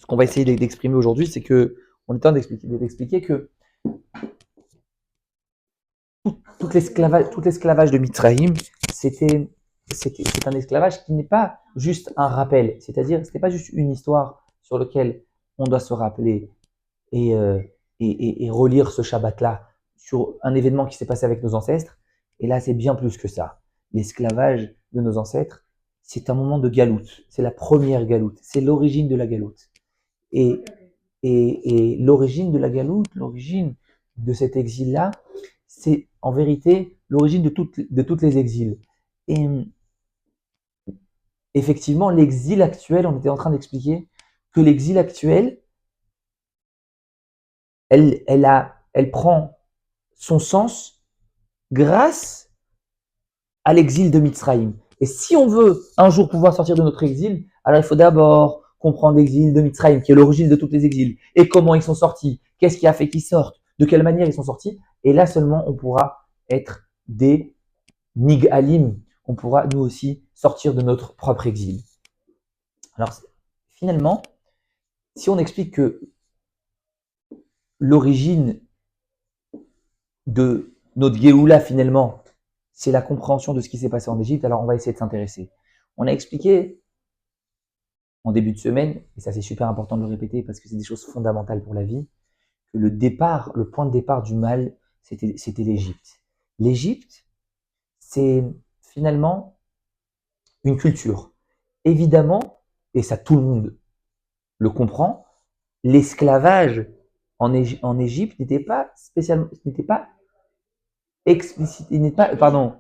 ce qu'on va essayer d'exprimer aujourd'hui, c'est que on est en train d'expliquer que tout l'esclavage de Mitzrayim, c'est un esclavage qui n'est pas juste un rappel, c'est-à-dire ce n'est pas juste une histoire sur laquelle on doit se rappeler et, et relire ce Shabbat-là sur un événement qui s'est passé avec nos ancêtres. Et là, c'est bien plus que ça. L'esclavage de nos ancêtres, c'est un moment de galoute. C'est la première galoute. C'est l'origine de la galoute. Et, et l'origine de la galoute, l'origine de cet exil-là, c'est en vérité l'origine de toutes les exils. Et effectivement, l'exil actuel, on était en train d'expliquer que l'exil actuel, elle prend son sens grâce à l'exil de Mitzrayim. Et si on veut un jour pouvoir sortir de notre exil, alors il faut d'abord comprendre l'exil de Mitzrayim, qui est l'origine de tous les exils, et comment ils sont sortis, qu'est-ce qui a fait qu'ils sortent, de quelle manière ils sont sortis, et là seulement on pourra être des Nig'alim, on pourra nous aussi sortir de notre propre exil. Alors finalement, si on explique que l'origine de notre Géoula finalement, c'est la compréhension de ce qui s'est passé en Égypte, alors on va essayer de s'intéresser. On a expliqué en début de semaine, et ça c'est super important de le répéter parce que c'est des choses fondamentales pour la vie, que le point de départ du mal, c'était l'Égypte. L'Égypte, c'est finalement une culture. Évidemment, et ça tout le monde le comprend, l'esclavage en Égypte n'était pas spécialement, n'était pas explicite, il n'est pas, pardon,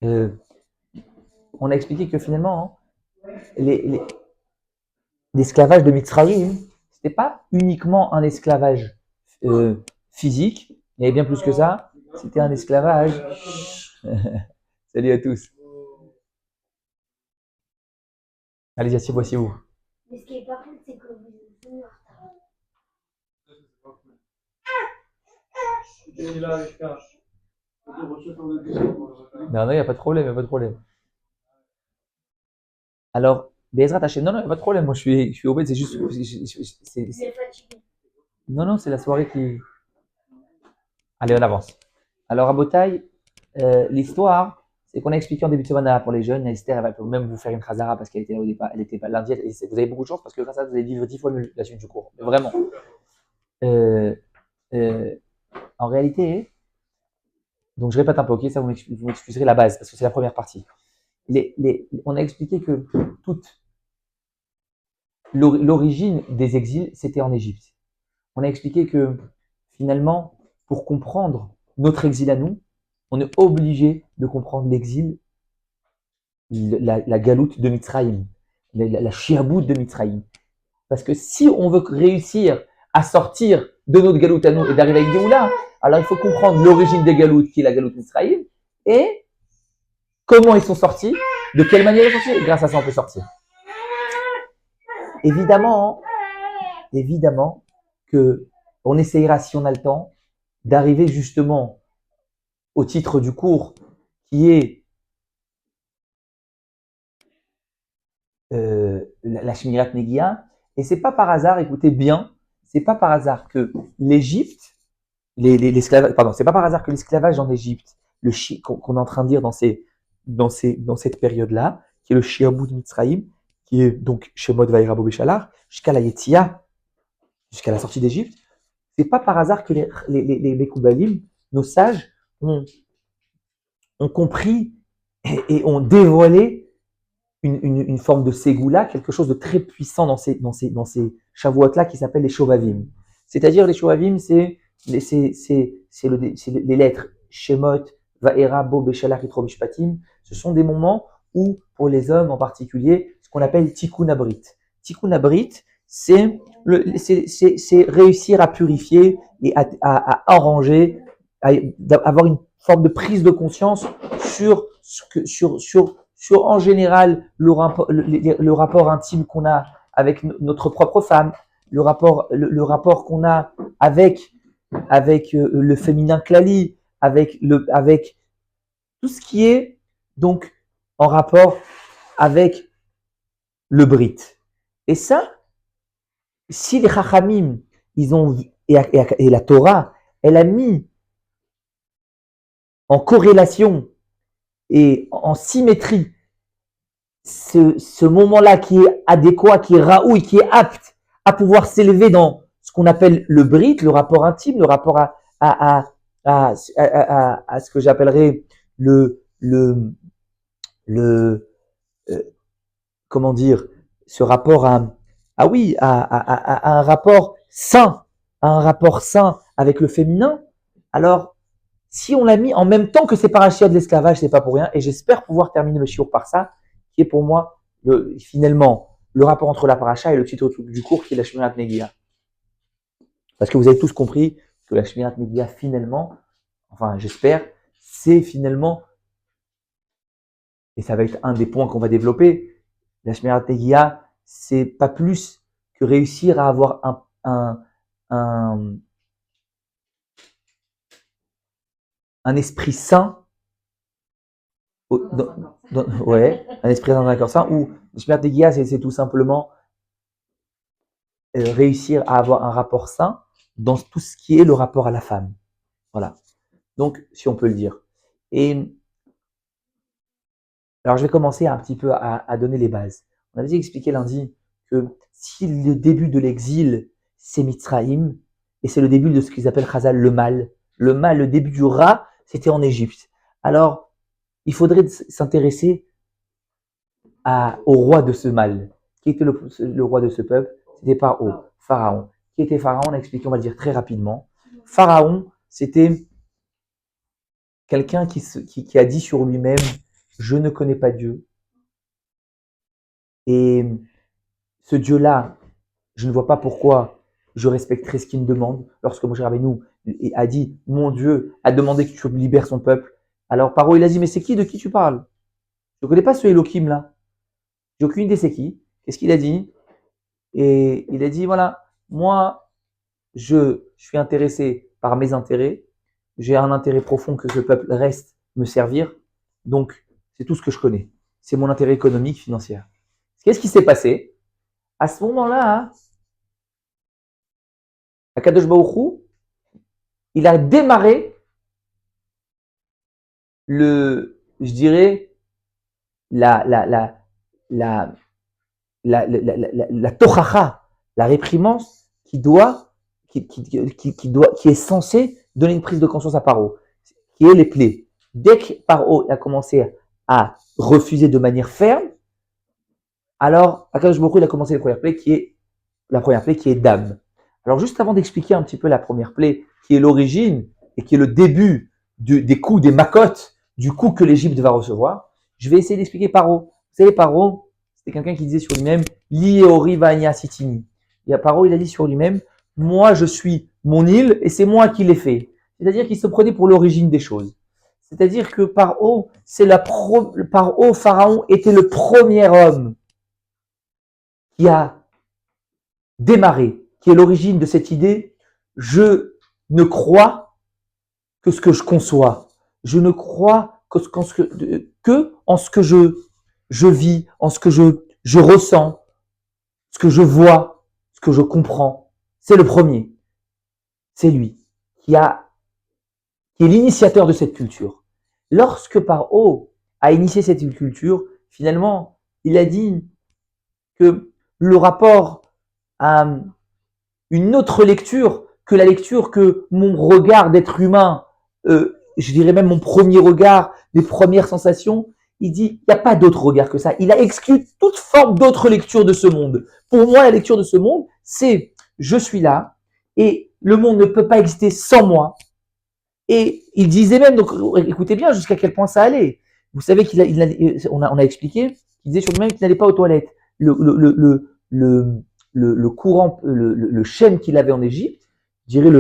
on a expliqué que finalement, l'esclavage de Mitzrayim, c'était pas uniquement un esclavage physique, il y avait bien plus que ça, c'était un esclavage. Salut à tous. Allez, asseyez-vous. Mais ce qui est par contre, c'est que vous êtes venu en retard. Non, il n'y a pas de problème, il n'y a pas de problème. Alors, Bezrat Hachem, non, il n'y a pas de problème, moi je suis au bête, c'est juste. Non, c'est la soirée qui. Allez, on avance. Alors, à Botaï, l'histoire, c'est qu'on a expliqué en début de semaine pour les jeunes, Esther, elle va même vous faire une khazara parce qu'elle était là au départ, elle était pas lundi, et vous avez beaucoup de chance parce que grâce à ça, vous allez vivre 10 fois mieux la suite du cours. Mais vraiment. Euh, euh, en réalité, donc je répète un peu, ok, ça vous m'excuserez la base parce que c'est la première partie. On a expliqué que toute l'origine des exils, c'était en Égypte. On a expliqué que finalement, pour comprendre notre exil à nous, on est obligé de comprendre l'exil, la galoute de Mitzrayim, la chiabout de Mitzrayim. Parce que si on veut réussir à sortir de notre galoute à nous et d'arriver avec Géoula, alors il faut comprendre l'origine des galoutes, qui est la galoute Mitzrayim, et comment ils sont sortis, de quelle manière ils sont sortis, et grâce à ça on peut sortir. Évidemment que on essayera, si on a le temps, d'arriver justement au titre du cours qui est la Shmirat Negia. Et c'est pas par hasard, écoutez bien, c'est pas par hasard que l'Égypte, c'est pas par hasard que l'esclavage en Égypte, qu'on est en train de dire dans cette période-là, qui est le Shiabud Mitzrayim, qui est donc Shemot Vaïra Béchalar, jusqu'à la Yetia, jusqu'à la sortie d'Égypte, c'est pas par hasard que les Koubalim, nos sages, ont compris et ont dévoilé une forme de ségoula, quelque chose de très puissant dans ces Shavuot-là qui s'appelle les Shovavim. C'est-à-dire les Shovavim, c'est les lettres Shemot, Vaera, Bo, Beshalach, Yitro, Mishpatim. Ce sont des moments où, pour les hommes en particulier, ce qu'on appelle Tikkun Abrit. Tikkun Abrit, c'est réussir à purifier et à arranger, à avoir une forme de prise de conscience sur en général le rapport intime qu'on a avec notre propre femme, le rapport qu'on a avec le féminin klali, avec tout ce qui est donc en rapport avec le brit. Et ça, si les Chachamim, ils ont, et la Torah, elle a mis en corrélation et en symétrie ce moment-là qui est adéquat, qui est raoui, qui est apte à pouvoir s'élever dans ce qu'on appelle le brit, le rapport intime, le rapport à ce que j'appellerais le comment dire, ce rapport oui, à un rapport sain, à un rapport sain avec le féminin. Alors, si on l'a mis en même temps que ces parachia de l'esclavage, c'est pas pour rien. Et j'espère pouvoir terminer le shiur par ça, qui est pour moi finalement le rapport entre la paracha et le titre du cours qui est la Shmirat Negiah. Parce que vous avez tous compris que la Shmirat Negiah finalement, enfin j'espère, c'est finalement, et ça va être un des points qu'on va développer, la Shmirat Negiah, c'est pas plus que réussir à avoir un esprit sain, ouais, un esprit dans un corps sain, ou la Shmirat Negiah, c'est tout simplement réussir à avoir un rapport sain dans tout ce qui est le rapport à la femme. Voilà. Donc, si on peut le dire. Et alors, je vais commencer un petit peu à donner les bases. On avait expliqué lundi que si le début de l'exil, c'est Mitzraïm, et c'est le début de ce qu'ils appellent Chazal le mal, le début du Ra, c'était en Égypte. Alors, il faudrait s'intéresser au roi de ce mal. Qui était le roi de ce peuple? C'était Pharaon. Qui était Pharaon? On a expliqué, on va le dire très rapidement. Pharaon, c'était quelqu'un qui a dit sur lui-même, je ne connais pas Dieu. Et ce Dieu-là, je ne vois pas pourquoi je respecterai ce qu'il me demande. Lorsque Moshe Rabbeinu a dit, mon Dieu a demandé que tu libères son peuple. Alors Paro, il a dit, mais c'est qui, de qui tu parles? Je ne connais pas ce Elohim là. J'ai aucune idée c'est qui. Qu'est-ce qu'il a dit? Et il a dit, voilà, moi, je suis intéressé par mes intérêts. J'ai un intérêt profond que ce peuple reste me servir. Donc, c'est tout ce que je connais. C'est mon intérêt économique, financier. Qu'est-ce qui s'est passé? À ce moment-là, Akadosh Baruch Hu, il a démarré je dirais, la tochacha, la réprimande qui est censée donner une prise de conscience à Paro, qui est les plaies. Dès que Paro a commencé à refuser de manière ferme, alors Akadosh Baruch Hu, il a commencé la première plaie qui est Dam. Alors juste avant d'expliquer un petit peu la première plaie, qui est l'origine et qui est le début des coups, des macotes, du coup que l'Égypte va recevoir, je vais essayer d'expliquer Paro. Vous savez, Paro, c'était quelqu'un qui disait sur lui-même, Liéori Vania Sitini. Paro, il a dit sur lui-même, moi je suis mon île et c'est moi qui l'ai fait. C'est-à-dire qu'il se prenait pour l'origine des choses. C'est-à-dire que Pharaon était le premier homme qui a démarré, qui est l'origine de cette idée, je ne crois que ce que je conçois. Je ne crois que en ce que je vis, en ce que je ressens, ce que je vois, ce que je comprends. C'est le premier. C'est lui qui est l'initiateur de cette culture. Lorsque Paro a initié cette culture, finalement, il a dit que le rapport à une autre lecture que la lecture que mon regard d'être humain, je dirais même mon premier regard, mes premières sensations, il dit, il n'y a pas d'autre regard que ça. Il a exclu toute forme d'autre lecture de ce monde. Pour moi, la lecture de ce monde, c'est je suis là et le monde ne peut pas exister sans moi. Et il disait même, donc écoutez bien jusqu'à quel point ça allait. Vous savez on a expliqué, il disait sur lui-même qu'il n'allait pas aux toilettes. Le courant, le chêne qu'il avait en Égypte, je dirais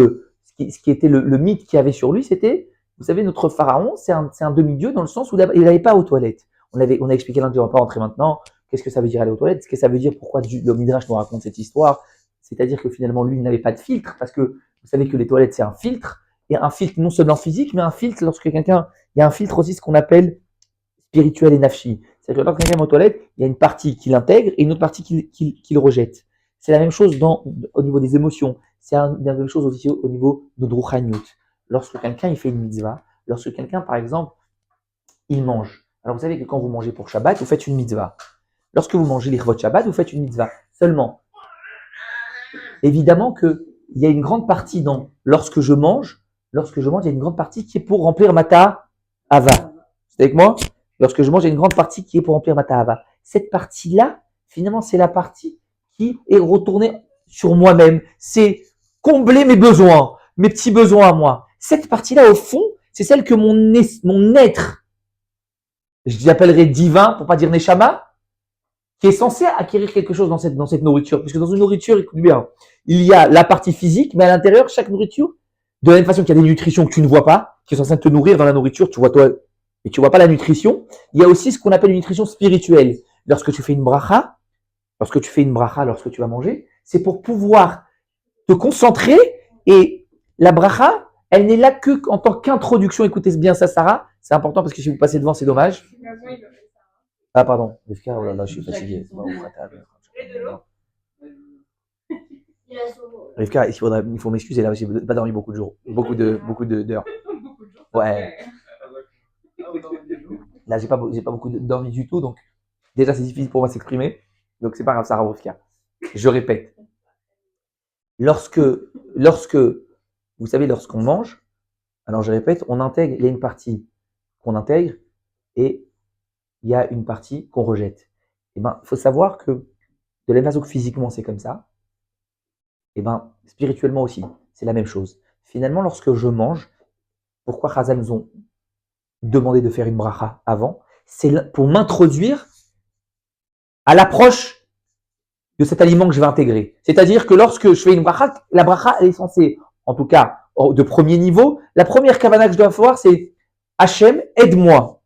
ce qui était le mythe qu'il y avait sur lui, c'était, vous savez, notre pharaon, c'est un demi-dieu dans le sens où il n'allait pas aux toilettes. On a expliqué lundi, on ne va pas rentrer maintenant. Qu'est-ce que ça veut dire aller aux toilettes? Qu'est-ce que ça veut dire? Pourquoi le Midrash nous raconte cette histoire? C'est-à-dire que finalement, lui, il n'avait pas de filtre, parce que vous savez que les toilettes, c'est un filtre, et un filtre non seulement physique, mais un filtre il y a un filtre aussi ce qu'on appelle spirituel et nafshi. C'est-à-dire que lorsque quelqu'un va aux toilettes, il y a une partie qui l'intègre et une autre partie qui le rejette. C'est la même chose au niveau des émotions. C'est la même chose aussi au niveau de Druchaniut. Lorsque quelqu'un il fait une mitzvah, lorsque quelqu'un, par exemple, il mange. Alors vous savez que quand vous mangez pour Shabbat, vous faites une mitzvah. Lorsque vous mangez l'Ichvot Shabbat, vous faites une mitzvah. Seulement, évidemment qu'il y a une grande partie lorsque je mange, il y a une grande partie qui est pour remplir ma ta'ava. C'est avec moi? Lorsque je mange, il y a une grande partie qui est pour remplir ma ta'ava. Cette partie-là, finalement, c'est la partie qui est retournée sur moi-même. C'est combler mes besoins, mes petits besoins à moi. Cette partie-là, au fond, c'est celle que mon être, je l'appellerais divin, pour pas dire neshama, qui est censé acquérir quelque chose dans cette nourriture. Puisque dans une nourriture, écoute bien, il y a la partie physique, mais à l'intérieur, chaque nourriture, de la même façon qu'il y a des nutritions que tu ne vois pas, qui sont censées te nourrir dans la nourriture, tu vois toi, mais tu vois pas la nutrition, il y a aussi ce qu'on appelle une nutrition spirituelle. Lorsque tu fais une bracha, lorsque tu vas manger, c'est pour pouvoir te concentrer, et la bracha, elle n'est là que en tant qu'introduction. Écoutez bien ça, Sarah, c'est important parce que si vous passez devant, c'est dommage. Ah, pardon. Rivka, oh là là, je suis fatigué. Rivka, il faut m'excuser là, j'ai pas dormi beaucoup de jours, beaucoup d'heures. Ouais. Là, j'ai pas beaucoup dormi du tout, donc déjà c'est difficile pour moi de s'exprimer. Donc c'est pas grave, Sarah Rivka. Je répète. Lorsque, vous savez, lorsqu'on mange, alors je répète, on intègre, il y a une partie qu'on intègre et il y a une partie qu'on rejette. Et ben, il faut savoir que de la même façon que physiquement c'est comme ça, et ben, spirituellement aussi, c'est la même chose. Finalement, lorsque je mange, pourquoi Chazal nous ont demandé de faire une bracha avant? C'est pour m'introduire à l'approche de cet aliment que je vais intégrer. C'est-à-dire que lorsque je fais une bracha, la bracha, elle est censée, en tout cas, de premier niveau, la première kavana que je dois avoir, c'est Hachem, aide-moi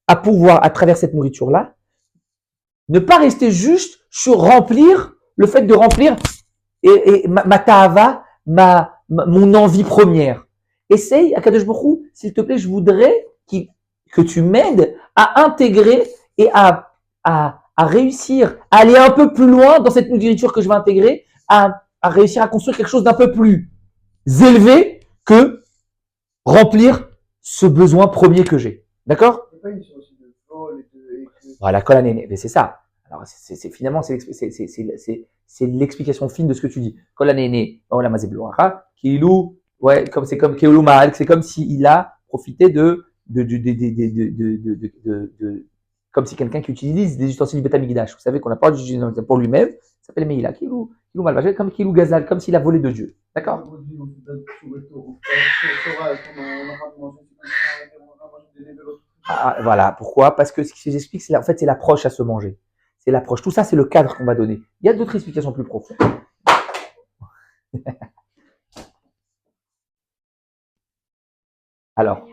à pouvoir, à travers cette nourriture-là, ne pas rester juste sur remplir, le fait de remplir et ma ta'ava, mon envie première. Essaye, Akadosh Baruch Hu, s'il te plaît, je voudrais que tu m'aides à intégrer et à réussir à aller un peu plus loin dans cette nourriture que je vais intégrer, à réussir à construire quelque chose d'un peu plus élevé que remplir ce besoin premier que j'ai. D'accord? Voilà, Kolanéné, mais c'est ça. Alors, finalement, c'est l'explication fine de ce que tu dis. Kolanéné, oh la mazebloacha, Kilou, ouais, c'est comme Kilou Mahal, c'est comme s'il a profité comme si quelqu'un qui utilise des ustensiles du Betamigdash. Vous savez qu'on n'a pas d'utiliser pour lui-même, ça s'appelle Meïla, Kilou Malvagel, comme Kilou Gazal, comme s'il a volé de Dieu. D'accord? Voilà, pourquoi? Parce que ce qui j'explique, c'est en fait, c'est l'approche à se manger. C'est l'approche. Tout ça, c'est le cadre qu'on va donner. Il y a d'autres explications plus profondes. Alors,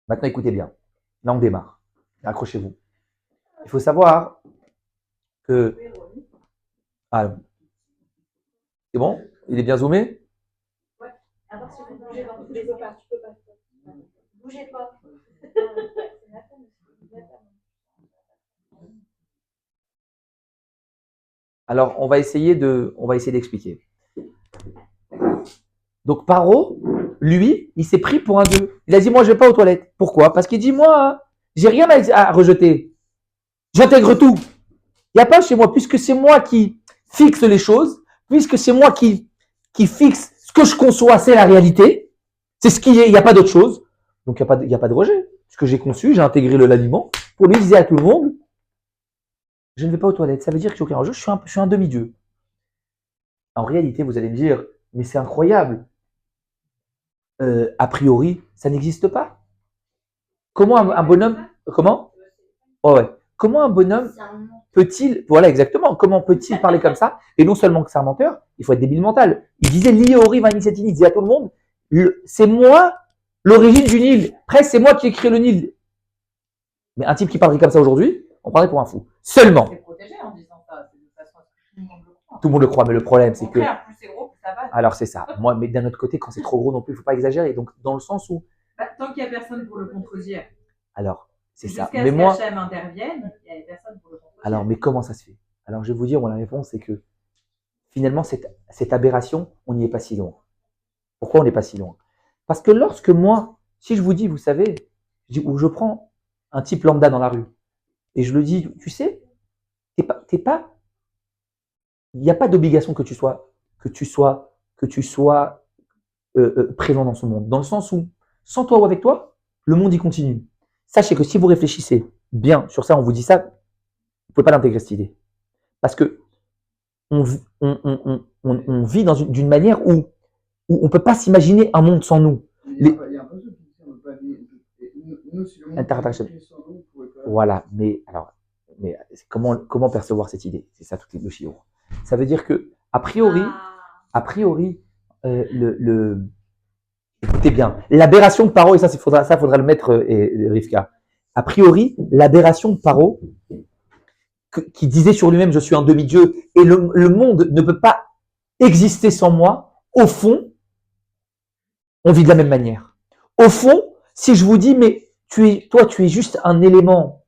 maintenant, écoutez bien. Là, on démarre. Accrochez-vous. Il faut savoir que... Ah, c'est bon? Il est bien zoomé? Ouais. À part si vous bougez pas, tu peux pas. Bougez pas. Alors, on va essayer d'expliquer. Donc, Paro, lui, il s'est pris pour un dieu. Il a dit, moi, je vais pas aux toilettes. Pourquoi? Parce qu'il dit, moi, j'ai rien à rejeter. J'intègre tout. Il n'y a pas chez moi, puisque c'est moi qui fixe les choses, puisque c'est moi qui fixe ce que je conçois, c'est la réalité. C'est ce qui est, il n'y a pas d'autre chose. Donc, il n'y a pas de rejet. Ce que j'ai conçu, j'ai intégré l'aliment. Pour lui, il disait à tout le monde, je ne vais pas aux toilettes. Ça veut dire que je suis aucun rejet, je suis un demi-dieu. En réalité, vous allez me dire, mais c'est incroyable. A priori, ça n'existe pas. Comment un bonhomme, comment? Oh ouais. Comment un bonhomme peut-il, voilà exactement, comment peut-il parler comme ça? Et non seulement que c'est un menteur, il faut être débile mental. Il disait Liori Vanisatini, il disait à tout le monde, c'est moi l'origine du Nil. Presque c'est moi qui ai créé le Nil. Mais un type qui parlerait comme ça aujourd'hui, on prendrait pour un fou. Seulement. C'est protégé en disant ça, c'est de façon à ce que tout le monde le croit. Tout le monde le croit, mais le problème c'est que. Plus c'est gros, plus ça va. Alors c'est ça. Moi, mais d'un autre côté, quand c'est trop gros non plus, il ne faut pas exagérer. Donc dans le sens où. Tant qu'il n'y a personne pour le contredire. Alors. C'est ça. Jusqu'à mais ce moi, qu'Hachem intervienne, il n'y a personne pour le contredire. Alors, mais comment ça se fait? Alors je vais vous dire, la réponse, c'est que finalement, cette aberration, on n'y est pas si loin. Pourquoi on n'est pas si loin? Parce que lorsque moi, si je vous dis, vous savez, ou je prends un type lambda dans la rue et je le dis, tu sais, il n'y a pas d'obligation que tu sois présent dans ce monde. Dans le sens où, sans toi ou avec toi, le monde y continue. Sachez que si vous réfléchissez bien sur ça, on vous dit ça, vous ne pouvez pas l'intégrer cette idée. Parce que on vit d'une manière où on ne peut pas s'imaginer un monde sans nous. Il y a un peu qui dit on ne peut pas vivre. Nous, si le monde était sans nous, on ne pourrait pas. Voilà, mais comment percevoir cette idée? C'est ça tout le chiot. Ça veut dire que, a priori, écoutez bien, l'aberration de Paro, et ça faudra le mettre, Rivka. A priori, l'aberration de Paro, qui disait sur lui-même, je suis un demi-dieu, et le monde ne peut pas exister sans moi, au fond, on vit de la même manière. Au fond, si je vous dis, mais toi, tu es juste un élément,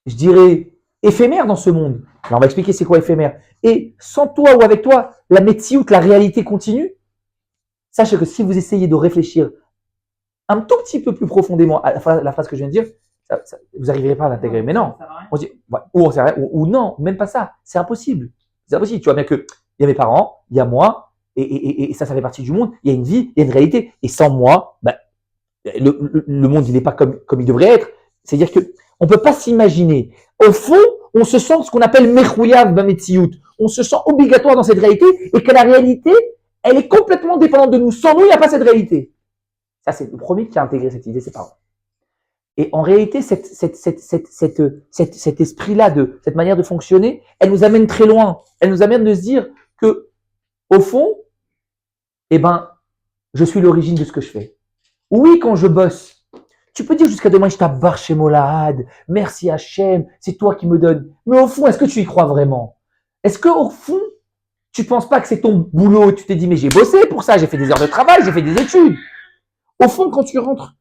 je dirais, éphémère dans ce monde. Alors, on va expliquer c'est quoi éphémère. Et sans toi ou avec toi, la métiout, la réalité continue. Sachez que si vous essayez de réfléchir un tout petit peu plus profondément à la phrase que je viens de dire, vous n'arriverez pas à l'intégrer. Mais non, on dit, ou non, même pas ça. C'est impossible. C'est impossible. Tu vois bien que il y a mes parents, il y a moi, et ça fait partie du monde. Il y a une vie, il y a une réalité. Et sans moi, le monde, il n'est pas comme il devrait être. C'est-à-dire que on peut pas s'imaginer. Au fond, on se sent ce qu'on appelle mechouyav b'metziut. On se sent obligatoire dans cette réalité et que la réalité, elle est complètement dépendante de nous. Sans nous, il n'y a pas cette réalité. Ça, c'est le premier qui a intégré cette idée, ses parents. Et en réalité, cet esprit-là, cette manière de fonctionner, elle nous amène très loin. Elle nous amène de se dire que, au fond, je suis l'origine de ce que je fais. Oui, quand je bosse, tu peux dire jusqu'à demain, je t'abarre chez Molahad, merci Hachem, c'est toi qui me donnes. Mais au fond, est-ce que tu y crois vraiment? Est-ce que au fond, tu penses pas que c'est ton boulot et tu t'es dit, mais j'ai bossé pour ça, j'ai fait des heures de travail, j'ai fait des études. Au fond, quand tu rentres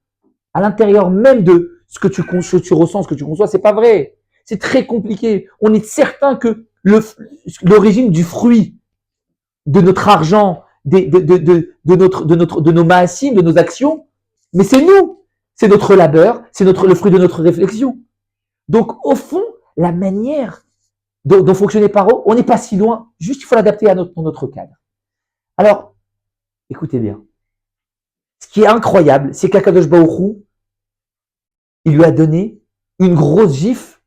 à l'intérieur même de ce que tu ressens, ce que tu conçois, c'est pas vrai. C'est très compliqué. On est certain que l'origine du fruit de notre argent, de nos maasim, de nos actions, mais c'est nous. C'est notre labeur, c'est le fruit de notre réflexion. Donc, au fond, la manière dont fonctionnait Paro, on n'est pas si loin. Juste, il faut l'adapter à notre cadre. Alors, écoutez bien. Ce qui est incroyable, c'est qu'Akadosh Baruch Hu, il lui a donné une grosse gifle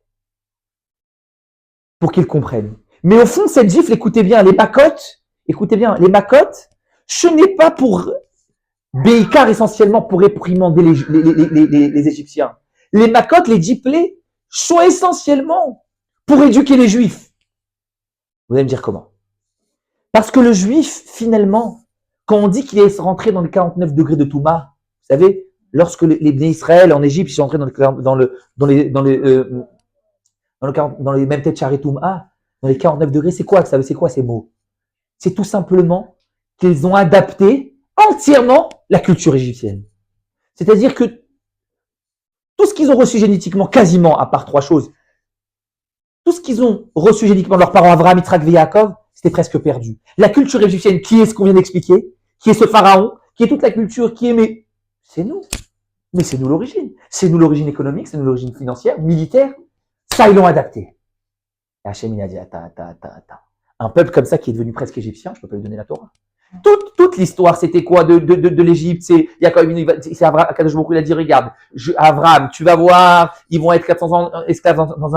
pour qu'il comprenne. Mais au fond, cette gifle, écoutez bien, les makotes, ce n'est pas pour Béikar essentiellement pour réprimander les Égyptiens. Les makotes, les diplés, sont essentiellement pour éduquer les Juifs. Vous allez me dire comment? Parce que le Juif, finalement, quand on dit qu'il est rentré dans les 49 degrés de Touma, vous savez, lorsque les Bnei Israël en Égypte, ils sont entrés dans les mêmes têtes charré Touma, dans les 49 degrés, c'est quoi ces mots? C'est tout simplement qu'ils ont adapté entièrement la culture égyptienne. C'est-à-dire que tout ce qu'ils ont reçu génétiquement, quasiment, à part 3 choses, tout ce qu'ils ont reçu génétiquement de leurs parents Abraham, Yitzhak et Yaakov, c'était presque perdu. La culture égyptienne, qui est ce qu'on vient d'expliquer, qui est ce pharaon, qui est toute la culture, qui est c'est nous. Mais c'est nous l'origine. C'est nous l'origine économique, c'est nous l'origine financière, militaire. Ça, ils l'ont adapté. Et Hachem, il a dit, attends. Un peuple comme ça qui est devenu presque égyptien, je ne peux pas lui donner la Torah. Toute l'histoire, c'était quoi de l'Égypte? C'est Abraham, Akadosh Baruch Hu, il a dit, regarde, Abraham, tu vas voir, ils vont être 400 ans esclaves dans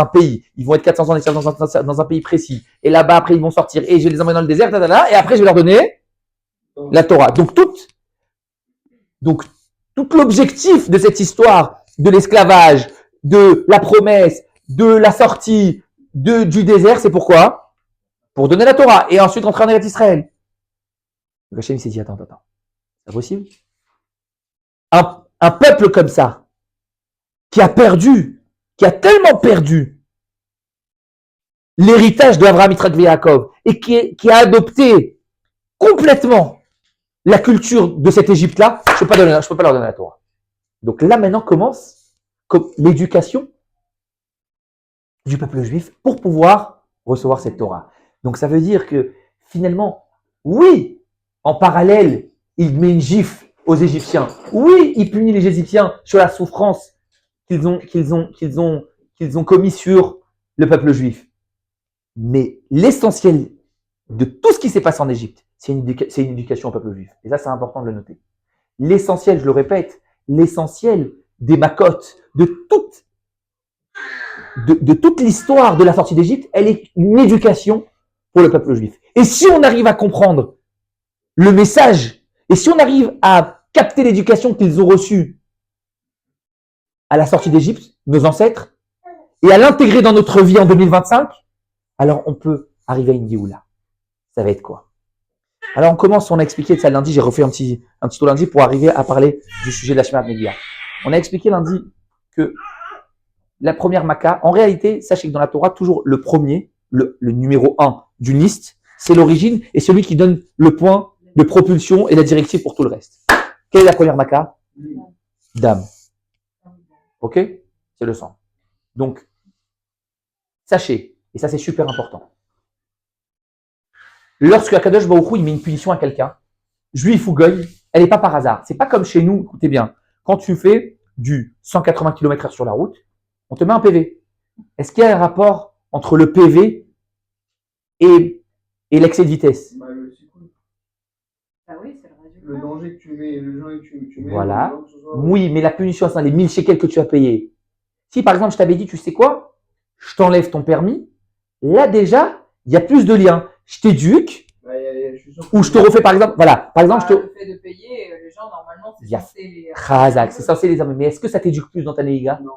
un pays. Ils vont être 400 ans esclaves dans un pays précis. Et là-bas, après, ils vont sortir. Et je vais les emmener dans le désert, et après, je vais leur donner la Torah. Donc, tout l'objectif de cette histoire de l'esclavage, de la promesse, de la sortie du désert, c'est pourquoi? Pour donner la Torah et ensuite rentrer en Eretz Israël. Le Hachem s'est dit, attends, c'est possible? Un peuple comme ça, qui a tellement perdu l'héritage de Abraham, Yitzhak et Yaakov, et qui a adopté complètement la culture de cette Égypte-là, je peux pas leur donner la Torah. Donc là, maintenant, commence l'éducation du peuple juif pour pouvoir recevoir cette Torah. Donc ça veut dire que finalement, oui, en parallèle, il met une gifle aux Égyptiens. Oui, il punit les Égyptiens sur la souffrance qu'ils ont commis sur le peuple juif. Mais l'essentiel de tout ce qui s'est passé en Égypte, c'est une éducation au peuple juif. Et ça, c'est important de le noter. L'essentiel, je le répète, l'essentiel des macotes, de toute l'histoire de la sortie d'Égypte, elle est une éducation pour le peuple juif. Et si on arrive à comprendre le message, et si on arrive à capter l'éducation qu'ils ont reçue à la sortie d'Égypte, nos ancêtres, et à l'intégrer dans notre vie en 2025, alors on peut arriver à une Géoula. Ça va être quoi? Alors on commence, on a expliqué ça lundi, j'ai refait un petit tour lundi pour arriver à parler du sujet de la Shema Negia. On a expliqué lundi que la première Maca, en réalité, sachez que dans la Torah, toujours le premier, le numéro 1 d'une liste, c'est l'origine et celui qui donne le point de propulsion et la directive pour tout le reste. Quelle est la première Maca? Dame. Ok? C'est le sang. Donc, sachez, et ça c'est super important, lorsque Akadosh Baruch Hu, il met une punition à quelqu'un, juif ou goy, elle n'est pas par hasard. C'est pas comme chez nous, écoutez bien, quand tu fais du 180 km/h sur la route, on te met un PV. Est-ce qu'il y a un rapport entre le PV et l'excès de vitesse? Ah oui, c'est le résultat. Le danger que tu mets, le danger que tu mets. Voilà. Oui, mais la punition, c'est les 1000 shekels que tu as payés. Si par exemple, je t'avais dit, tu sais quoi? Je t'enlève ton permis. Là déjà, il y a plus de liens. Je t'éduque. Ou je te refais par exemple, voilà, par exemple, Le fait de payer, les gens, normalement, c'est censé les. Khazak, c'est censé les amener. Mais est-ce que ça t'éduque plus dans ta Néiga? Non.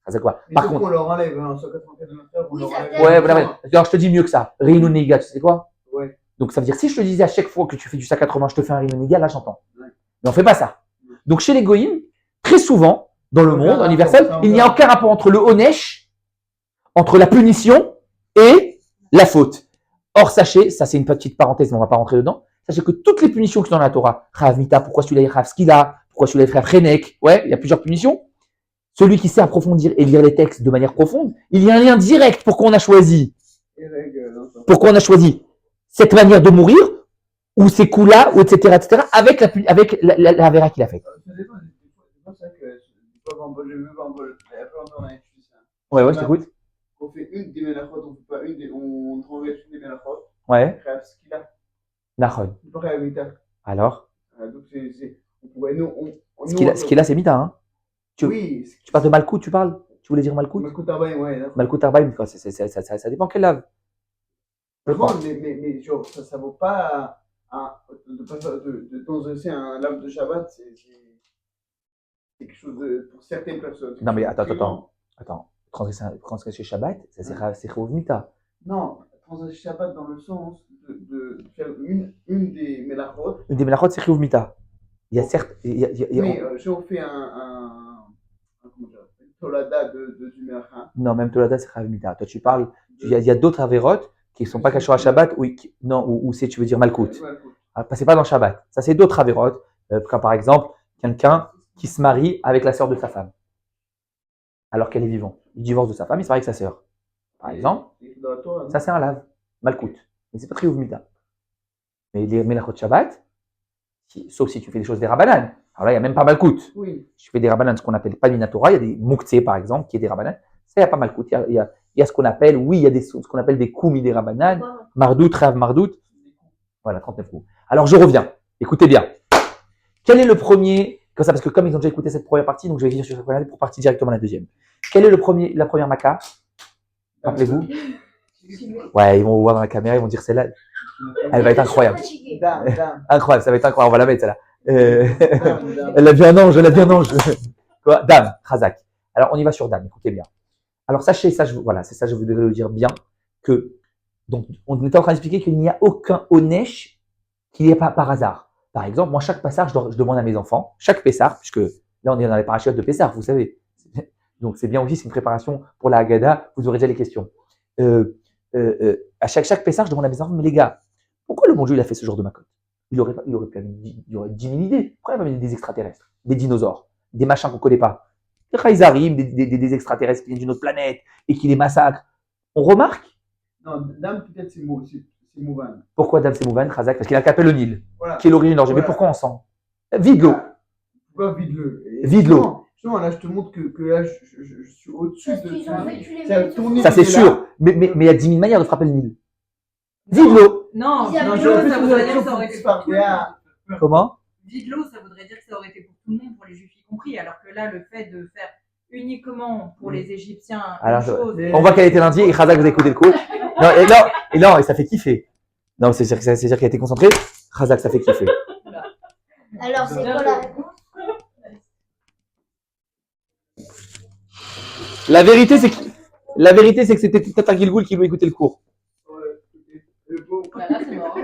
Khazak quoi? Mais Par contre, contre, on leur enlève, hein, 180 km/h, on Oui, leur ça enlève. t'aide. ouais, voilà. Alors, je te dis mieux que ça. Réunion Néiga, tu sais quoi? Ouais. Donc, ça veut dire, si je te disais à chaque fois que tu fais du 180, je te fais un Réunion Néiga, là, j'entends. Ouais. Mais on fait pas ça. Donc, chez les Goïms, très souvent, dans le monde universel, il n'y a aucun rapport entre le Honesh, entre la punition et la faute. Or, sachez, ça c'est une petite parenthèse, mais on va pas rentrer dedans. Sachez que toutes les punitions qui sont dans la Torah, Rav Mita, pourquoi celui-là est Rav Skila, pourquoi celui-là est Rav Renek, ouais, il y a plusieurs punitions. Celui qui sait approfondir et lire les textes de manière profonde, il y a un lien direct. Pourquoi on a choisi cette manière de mourir, ou ces coups-là, ou etc., avec la vera qu'il a faite. Ça dépend, c'est pas ça que j'ai vu, il y a pas longtemps, on a étudié ça. Ouais, je t'écoute. On fait une des mélachotes, on fait pas une des, on transgresse une des mélachotes. Ouais. Rav Skila. Nahon. C'est pas Rav Mita. Alors, Donc on pourrait, nous, ce qu'il a, c'est Mita, hein. Oui. Tu parles de Malkout, tu parles? Tu voulais dire Malkout? Malkout Arbaïm, ouais. Malkout Arbaïm, ça dépend quelle lave. Mais genre, ça vaut pas de transgresser un lave de Shabbat, c'est quelque chose pour certaines personnes. Non, mais attends. Transgresser Shabbat, ça c'est Chouv Mita. Non, transgresser Shabbat dans le sens de faire une des Melachot. Une des Melachot, c'est Chouv Mita. Il y a certes. Mais si on fait une Tolada du Melacha. Non, même Tolada, c'est Chouv Mita. Toi, tu parles. Il y a d'autres Avérotes qui ne sont pas cachés à Shabbat, ou c'est, tu veux dire Malkout. C'est pas dans Shabbat. Ça, c'est d'autres Avérotes. Comme par exemple, quelqu'un qui se marie avec la sœur de sa femme, alors qu'elle est vivante. Il divorce de sa femme, il se marie avec sa sœur. Par exemple, ça c'est un lave, Malkout. Mais c'est pas Chouv Mita. Mais les Melachot Shabbat, sauf si tu fais des choses des Rabbanan. Alors là, il n'y a même pas Malkout. Oui. Si tu fais des Rabbanan, ce qu'on appelle pas Minatora, il y a des Mouktsé par exemple, qui est des Rabbanan. Ça, il n'y a pas Malkout. Il y a ce qu'on appelle, il y a ce qu'on appelle des Koumi des Rabbanan, Mardout, Rav Mardout. Voilà, 39 coups. Alors je reviens. Écoutez bien. Quel est le premier, comme ça, parce que comme ils ont déjà écouté cette première partie, donc je vais venir sur cette première pour partir directement à la deuxième. Quel est la première Maca? Rappelez-vous? Ouais, ils vont voir dans la caméra, ils vont dire celle-là. Elle va être incroyable. Incroyable, ça va être incroyable. On va la mettre celle-là. Elle a bien un ange, Quoi? Dame, Khazak. Alors on y va sur Dame, écoutez bien. Alors sachez, voilà, c'est ça, je voudrais le dire bien, que donc on était en train d'expliquer qu'il n'y a aucun Onesh qui n'est pas par hasard. Par exemple, moi chaque Pessah, je demande à mes enfants, chaque Pessah, puisque là on est dans les parachutes de Pessah, vous savez. Donc c'est bien aussi, c'est une préparation pour la Haggadah, vous aurez déjà les questions. À chaque Pessah, je demande à mes enfants, mais les gars, pourquoi le bon Dieu il a fait ce genre de macotte? Il aurait pu avoir 10 000 idées. Pourquoi il a mis des extraterrestres, des dinosaures, des machins qu'on ne connaît pas? les Khayzarim, des extraterrestres qui viennent d'une autre planète et qui les massacrent, on remarque. Non, Dame, peut-être c'est Mouvan. Pourquoi Dame c'est Mouvan, Khazak? Parce qu'il a capé le Nil, Voilà. qui est l'origine d'origine. Mais Voilà. pourquoi on sent? Vide l'eau. Pourquoi vide-le? Vide l'eau. Justement, là, je te montre que là, je suis au-dessus Parce de qu'ils ont vécu les ça a mêmes tourné. choses. Ça, c'est Il est là. sûr. Mais il y a 10 000 manières de frapper le Nil. Vide l'eau. Non, Ils avaient Non, vide j'aurais l'eau, plus ça posé voudrait la dire question que ça pour aurait qu'il été se pour parle tout le monde. derrière. Comment? Vide l'eau, ça voudrait dire que ça aurait été pour tout le monde, pour les juifs y compris. Alors que là, le fait de faire uniquement pour les Égyptiens Alors, une chose. On voit qu'elle était lundi et Khazak, vous avez écouté le cours. Non, et ça fait kiffer. Non, c'est-à-dire qu'elle a été concentrée. Khazak, ça fait kiffer. Alors, c'est quoi la réponse? La vérité, c'est que c'était peut-être un Gilgoul qui lui écoutait le cours. Le pauvre. Voilà, c'est mort.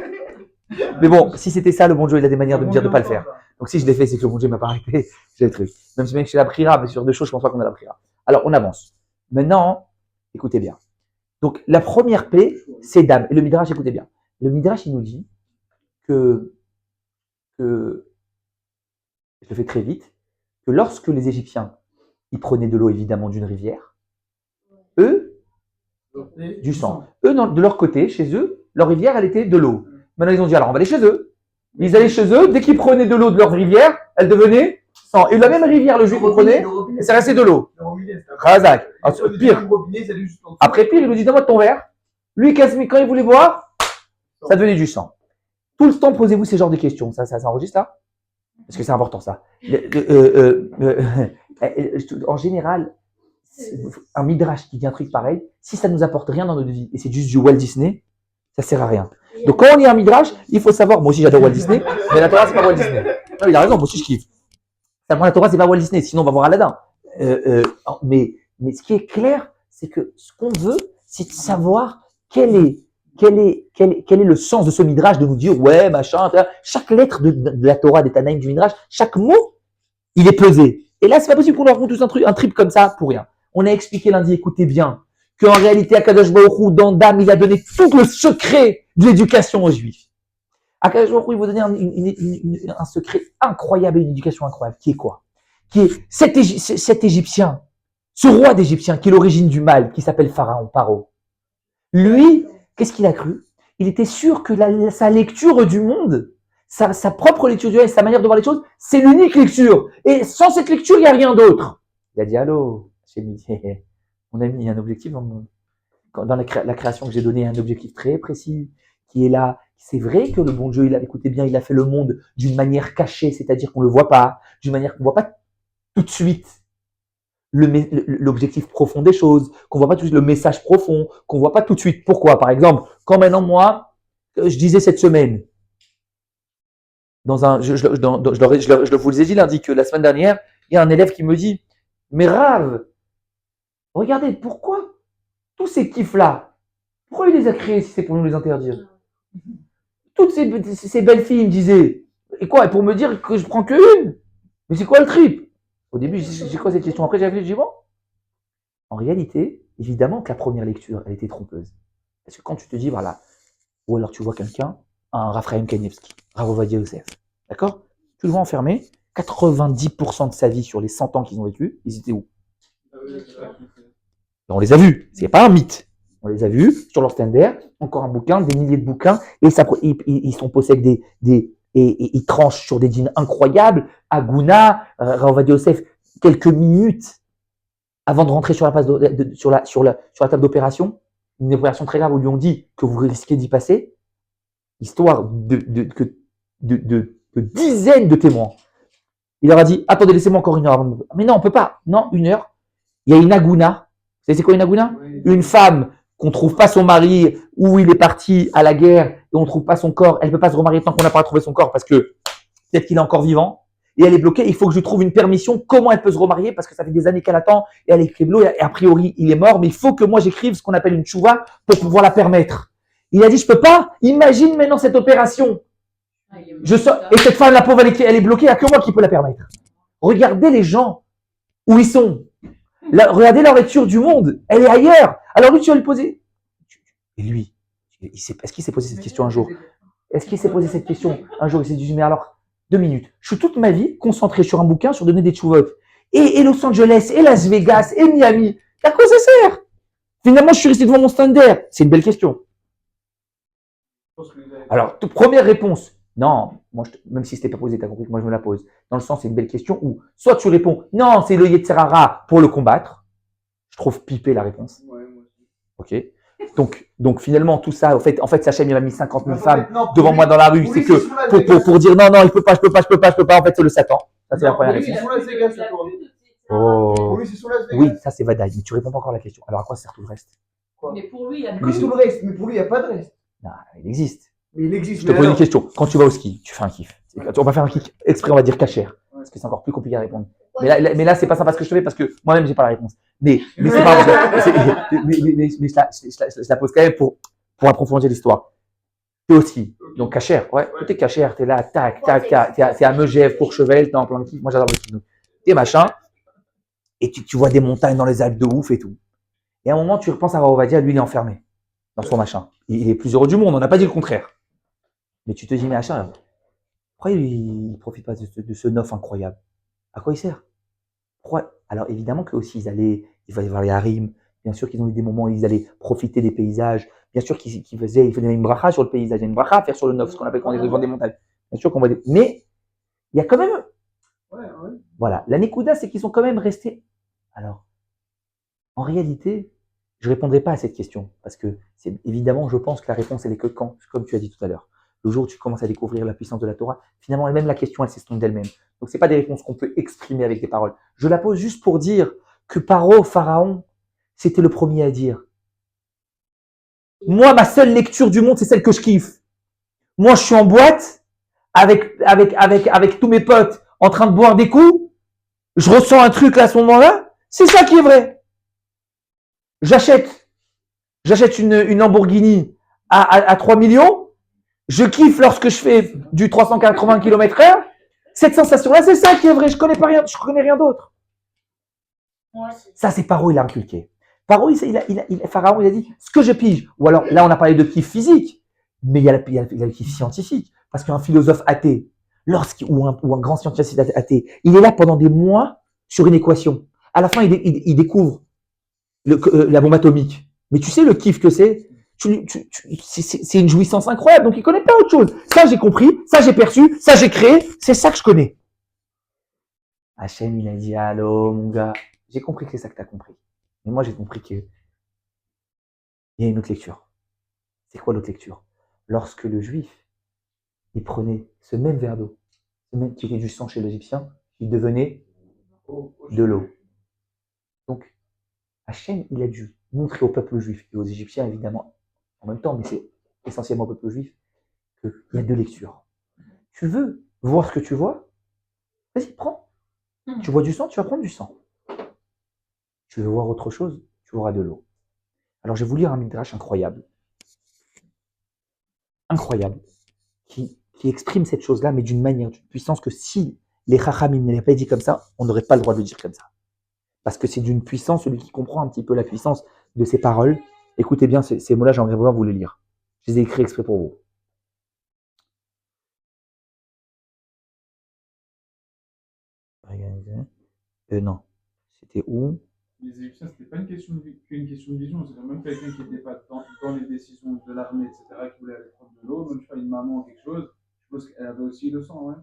Mais bon, si c'était ça, le bon Dieu, il a des manières de me dire de ne pas le faire. Donc si je l'ai fait, c'est que le bon Dieu m'a pas arrêté. J'ai le truc. Même si j'ai la prière, mais sur deux choses, je pense pas qu'on a la prière. Alors, on avance. Maintenant, écoutez bien. Donc, la première paix, c'est Dame. Et le Midrash, écoutez bien. Le Midrash, il nous dit que je le fais très vite, que lorsque les Égyptiens, ils prenaient de l'eau, évidemment, d'une rivière, eux, du sang. Eux, de leur côté, chez eux, leur rivière, elle était de l'eau. Maintenant, ils ont dit, alors, on va aller chez eux. Ils allaient chez eux, dès qu'ils prenaient de l'eau de leur rivière, elle devenait sang. Et la même rivière, le juif, il prenait, et ça restait de l'eau. Khazak. Pire. Après, pire, il nous dit, donne-moi ton verre. Lui, quand il voulait boire, ça devenait du sang. Tout le temps, posez-vous ces genres de questions. Ça s'enregistre là? Parce que c'est important, ça. En général, un midrash qui dit un truc pareil, si ça nous apporte rien dans notre vie et c'est juste du Walt Disney, ça sert à rien. Donc quand on lit un midrash, il faut savoir, moi aussi j'adore Walt Disney, mais la Torah c'est pas Walt Disney. Non, il a raison, moi aussi je kiffe. La Torah c'est pas Walt Disney, sinon on va voir Aladdin. Mais ce qui est clair, c'est que ce qu'on veut, c'est de savoir quel est le sens de ce midrash, de nous dire ouais machin. Chaque lettre de la Torah, des Tanaïm, du midrash, chaque mot, il est pesé. Et là c'est pas possible qu'on leur raconte tous un trip comme ça pour rien. On a expliqué lundi, écoutez bien, qu'en réalité, Akadosh Baruch Hu, dans Dame, il a donné tout le secret de l'éducation aux Juifs. Akadosh Baruch Hu, il vous donner un secret incroyable et une éducation incroyable. Qui est quoi? Qui est cet Égyptien, ce roi d'Égyptien, qui est l'origine du mal, qui s'appelle Pharaon, Paro. Lui, qu'est-ce qu'il a cru? Il était sûr que sa lecture du monde, sa propre lecture du monde, sa manière de voir les choses, c'est l'unique lecture. Et sans cette lecture, il n'y a rien d'autre. Il a dit, allô, j'ai mis, on a mis un objectif dans la création que j'ai donnée, un objectif très précis qui est là. C'est vrai que le bon Dieu, écoutez bien, il a fait le monde d'une manière cachée, c'est-à-dire qu'on ne le voit pas, d'une manière qu'on ne voit pas tout de suite l'objectif profond des choses, qu'on ne voit pas tout de suite le message profond, qu'on ne voit pas tout de suite. Pourquoi? Par exemple, quand maintenant moi, je disais cette semaine, je vous ai dit lundi que la semaine dernière, il y a un élève qui me dit, mais Rav, regardez, pourquoi tous ces kiffs-là, pourquoi il les a créés si c'est pour nous les interdire? Toutes ces belles filles, il me disaient, et quoi, pour me dire que je prends que une? Mais c'est quoi le trip? Au début, j'ai quoi cette question? Après, j'ai réfléchi, bon. En réalité, évidemment que la première lecture, elle était trompeuse. Parce que quand tu te dis, voilà, ou alors tu vois quelqu'un, un Raphaël Kanievski, Rav Ovadia Yosef, d'accord? Tu le vois enfermé, 90% de sa vie sur les 100 ans qu'ils ont vécu, ils étaient où? On les a vus, c'est pas un mythe. On les a vus sur leur standard, encore un bouquin, des milliers de bouquins, et ils sont possèdent et ils tranchent sur des dînes incroyables. Aguna, Rav Ovadia Yosef, quelques minutes avant de rentrer sur la table d'opération, une opération très grave où ils lui ont dit que vous risquez d'y passer, histoire de dizaines de témoins. Il leur a dit, attendez, laissez-moi encore une heure. Mais non, on peut pas. Non, une heure. Il y a une Aguna. Vous savez c'est quoi une Aguna? Une femme qu'on trouve pas son mari, où il est parti à la guerre, et on trouve pas son corps. Elle peut pas se remarier tant qu'on n'a pas retrouvé son corps, parce que peut-être qu'il est encore vivant. Et elle est bloquée. Il faut que je lui trouve une permission. Comment elle peut se remarier? Parce que ça fait des années qu'elle attend. Et elle écrit l'eau. Et a priori, il est mort. Mais il faut que moi, j'écrive ce qu'on appelle une tchouva pour pouvoir la permettre. Il a dit, je peux pas. Imagine maintenant cette opération. Et cette femme, la pauvre, elle est bloquée. Il n'y a que moi qui peux la permettre. Regardez les gens où ils sont. Regardez leur lecture du monde. Elle est ailleurs. Alors lui, tu vas lui poser. Et lui, est-ce qu'il s'est posé cette question un jour? Est-ce qu'il s'est posé cette question un jour? Il s'est dit, mais alors, 2 minutes. Je suis toute ma vie concentré sur un bouquin, sur donner des tchouvotes. et Los Angeles, et Las Vegas, et Miami. À quoi ça sert? Finalement, je suis resté devant mon standard. C'est une belle question. Alors, première réponse. Non, moi, même si ce n'était pas posé, tu as compris que moi je me la pose. Dans le sens, c'est une belle question où soit tu réponds, non, c'est le Yetzirara pour le combattre. Je trouve pipé la réponse. Ouais, moi aussi. Ok. Donc finalement, tout ça, en fait, Sachem, il a mis 50 000 Attends, femmes mais non, devant pour moi lui- dans la rue. pour C'est lui, que c'est sur Las Vegas. pour dire non, je peux pas. En fait, c'est le Satan. Ça, c'est la Non, première pour lui, réponse. c'est sur Las Vegas, ça tourne. Oh. Pour lui, c'est sur Las Vegas. Oui, ça c'est Vadaï, mais tu réponds pas encore à la question. Alors à quoi sert tout le reste? Mais pour lui, il y a Comme tout le reste, mais pour lui, il n'y a pas de reste. Non, il existe. Mais il existe. Je te mais pose une alors- question. Quand tu vas au ski, tu fais un kiff. On va faire un kiff exprès, on va dire cachère. Parce que c'est encore plus compliqué à répondre. Mais là, c'est pas sympa ce que je te fais parce que moi-même, j'ai pas la réponse. Mais c'est pas je la pose quand même pour approfondir l'histoire. T'es au ski. Donc cachère, ouais. Tout est cachère. T'es là, tac, t'es à Megève, Courchevel, t'es en plein kiff. Moi, j'adore le ski. Donc, t'es machin. Et tu vois des montagnes dans les Alpes de ouf et tout. Et à un moment, tu repenses à Ravovadia, lui, il est enfermé dans son machin. Il est plus heureux du monde, on n'a pas dit le contraire. Mais tu te dis, mais machin, pourquoi il ne profite pas de ce neuf incroyable? À quoi il sert? Pourquoi? Alors évidemment que aussi il va y avoir les harim, bien sûr qu'ils ont eu des moments où ils allaient profiter des paysages, bien sûr qu'ils faisaient une bracha sur le paysage, il y a une bracha à faire sur le neuf, ce qu'on appelle quand on est devant des montagnes. Bien sûr qu'on va mais il y a quand même, Ouais. voilà, la Nekuda, c'est qu'ils sont quand même restés. Alors, en réalité, je ne répondrai pas à cette question, parce que c'est évidemment, je pense que la réponse, elle est que quand, comme tu as dit tout à l'heure, le jour où tu commences à découvrir la puissance de la Torah, finalement, même la question, elle s'estompe d'elle-même. Donc, ce n'est pas des réponses qu'on peut exprimer avec des paroles. Je la pose juste pour dire que Pharaon, c'était le premier à dire. Moi, ma seule lecture du monde, c'est celle que je kiffe. Moi, je suis en boîte, avec tous mes potes, en train de boire des coups, je ressens un truc là, à ce moment-là, c'est ça qui est vrai. J'achète une Lamborghini à 3 millions. Je kiffe lorsque je fais du 380 km/h. Cette sensation-là, c'est ça qui est vrai. Je connais rien d'autre. Ça, c'est Pharaon, il a inculqué. Pharaon, il a dit ce que je pige. Ou alors, là, on a parlé de kiff physique, mais il y a le kiff scientifique. Parce qu'un philosophe athée, ou un grand scientifique athée, il est là pendant des mois sur une équation. À la fin, il découvre la bombe atomique. Mais tu sais le kiff que c'est? C'est une jouissance incroyable. Donc, il connaît pas autre chose. Ça, j'ai compris. Ça, j'ai perçu. Ça, j'ai créé. C'est ça que je connais. Hachem, il a dit, allô, mon gars. J'ai compris que c'est ça que tu as compris. Mais moi, j'ai compris qu'il y a une autre lecture. C'est quoi l'autre lecture? Lorsque le juif, il prenait ce même verre d'eau, ce même qui était du sang chez l'Égyptien, il devenait de l'eau. Donc, Hachem, il a dû montrer au peuple juif et aux Égyptiens, évidemment, en même temps, mais c'est essentiellement au peuple juif, qu'il y a deux lectures. Tu veux voir ce que tu vois? Vas-y, prends. Tu vois du sang, tu vas prendre du sang. Tu veux voir autre chose, tu auras de l'eau. Alors, je vais vous lire un midrash incroyable. Incroyable. Qui exprime cette chose-là, mais d'une manière, d'une puissance que si les Chachamim ne l'avaient pas dit comme ça, on n'aurait pas le droit de le dire comme ça. Parce que c'est d'une puissance, celui qui comprend un petit peu la puissance de ces paroles. Écoutez bien ces mots-là, j'aimerais vraiment vous les lire. Je les ai écrits exprès pour vous. Non. C'était où? Les Égyptiens, c'était pas qu'une question de vision, c'est même quelqu'un qui n'était pas dans les décisions de l'armée, etc., qui voulait aller prendre de l'eau, même je sais pas, une maman ou quelque chose, je pense qu'elle avait aussi le sang, ouais.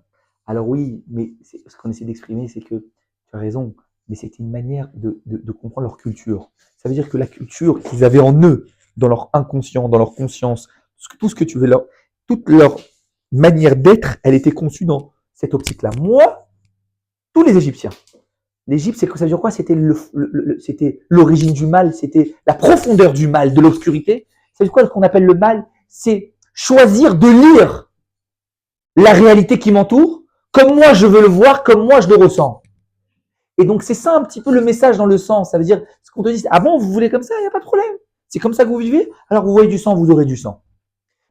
Alors oui, mais ce qu'on essaie d'exprimer, c'est que, tu as raison, mais c'était une manière de comprendre leur culture. Ça veut dire que la culture qu'ils avaient en eux, dans leur inconscient, dans leur conscience, tout ce que tu veux, toute leur manière d'être, elle était conçue dans cette optique-là. Moi, tous les Égyptiens, l'Égypte, ça veut dire quoi? C'était c'était l'origine du mal, c'était la profondeur du mal, de l'obscurité. C'est quoi ce qu'on appelle le mal? C'est choisir de lire la réalité qui m'entoure, comme moi je veux le voir, comme moi je le ressens. Et donc c'est ça un petit peu le message dans le sang. Ça veut dire, ce qu'on te dit, ah bon, vous voulez comme ça, il n'y a pas de problème. C'est comme ça que vous vivez, alors vous voyez du sang, vous aurez du sang.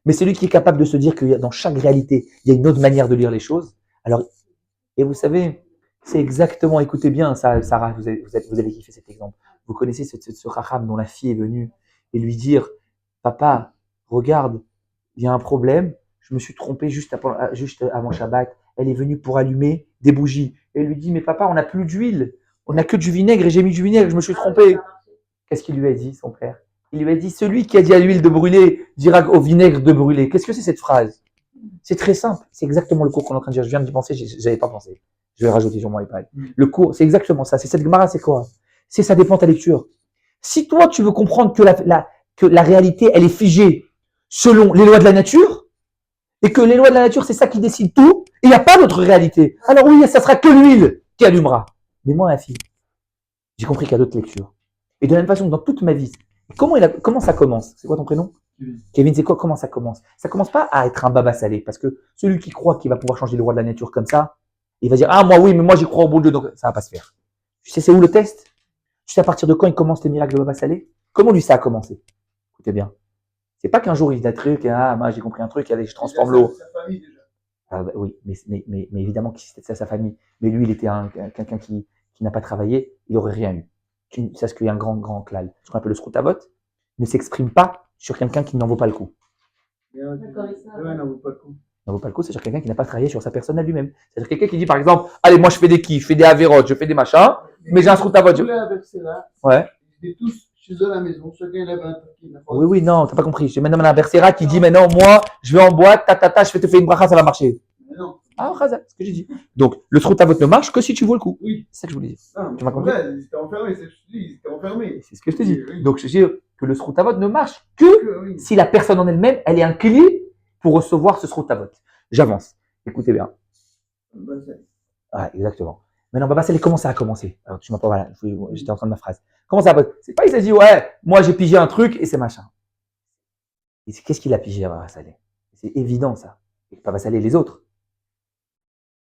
Mais celui qui est capable de se dire que dans chaque réalité, il y a une autre manière de lire les choses. Alors, et vous savez, c'est exactement, écoutez bien, Sarah, vous allez kiffer cet exemple. Vous connaissez ce Raham dont la fille est venue et lui dire, papa, regarde, il y a un problème, je me suis trompé juste avant Shabbat, elle est venue pour allumer des bougies. Et elle lui dit, mais papa, on n'a plus d'huile, On n'a que du vinaigre et j'ai mis du vinaigre, je me suis trompé. Qu'est-ce qu'il lui a dit, son père? Il lui a dit, celui qui a dit à l'huile de brûler dira au vinaigre de brûler. Qu'est-ce que c'est cette phrase? C'est très simple. C'est exactement le cours qu'on est en train de dire. Je viens d'y penser, j'avais pas pensé. Je vais rajouter sur mon iPad. Le cours, c'est exactement ça. C'est cette Gemara, c'est quoi? C'est ça dépend de ta lecture. Si toi, tu veux comprendre que la réalité, elle est figée selon les lois de la nature, et que les lois de la nature, c'est ça qui décide tout, et il n'y a pas d'autre réalité. Alors oui, ça sera que l'huile qui allumera. Mais moi, ma fille, j'ai compris qu'il y a d'autres lectures. Et de la même façon, dans toute ma vie, comment ça commence? C'est quoi ton prénom? Kevin, c'est quoi? Comment ça commence? Ça commence pas à être un baba salé, parce que celui qui croit qu'il va pouvoir changer les lois de la nature comme ça, il va dire, ah, moi, oui, mais moi, j'y crois au bon Dieu, donc ça va pas se faire. Tu sais, c'est où le test? Tu sais à partir de quand il commence les miracles de baba salé? Comment lui, ça a commencé? Écoutez bien. C'est pas qu'un jour, il dit un truc, ah, moi, j'ai compris un truc, allez, je transforme l'eau. Ah, bah, oui, mais évidemment que c'était ça sa famille. Mais lui, il était quelqu'un qui n'a pas travaillé, il n'aurait rien eu. C'est ce qu'il y a un grand clal. Ce qu'on appelle le scroutavot ne s'exprime pas sur quelqu'un qui n'en vaut pas le coup. N'en vaut pas le coup. N'en vaut pas le coup, c'est sur quelqu'un qui n'a pas travaillé sur sa personne à lui-même. C'est-à-dire quelqu'un qui dit, par exemple, allez, moi, je fais des kiffs, je fais des avérotes, je fais des machins, mais j'ai un scroutavot. Ouais. Ils étaient tous chez eux à la maison. Chacun il avait un truc. Oui, non, t'as pas compris. J'ai maintenant un Bersera qui dit, mais non, moi, je vais en boîte, je vais te faire une bracha, ça va marcher. Mais non. Ah, Raza, c'est ce que j'ai dit. Donc, le scroutavot ne marche que si tu vaux le coup. Oui. C'est ça que je voulais dire. Non, Tu m'as compris? ouais, ils étaient enfermés, c'est ce que je te dis, ils étaient enfermés. C'est ce que je te dis. Oui. Donc, je dis que le scroutavot ne marche que Oui. si la personne en elle-même, elle est un clé pour recevoir ce scroutavot. J'avance. Écoutez bien. Bah, c'est- Ouais, exactement. Maintenant, Baba Salé, comment ça a commencé? Alors, tu m'as pas, voilà, j'étais en train de ma phrase. Comment ça a commencé? C'est pas, il s'est dit, ouais, moi, j'ai pigé un truc et c'est machin. Et qu'est-ce qu'il a pigé à Baba Salé? C'est évident, ça. Et Baba Salé et les autres.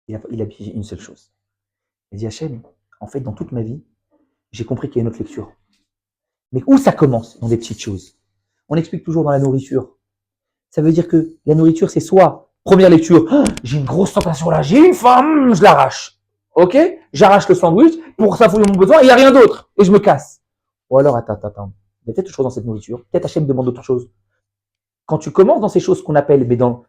Il a pigé une seule chose. Il dit, Hachem, en fait, dans toute ma vie, j'ai compris qu'il y a une autre lecture. Mais où ça commence? Dans des petites choses. On explique toujours dans la nourriture. Ça veut dire que la nourriture, c'est soit, première lecture, oh, j'ai une grosse tentation là, j'ai une faim, je l'arrache. Ok? J'arrache le sandwich pour satisfaire mon besoin et il n'y a rien d'autre. Et je me casse. Ou alors, attends. Il y a peut-être autre chose dans cette nourriture. Peut-être Hachem demande autre chose. Quand tu commences dans ces choses qu'on appelle, mais dans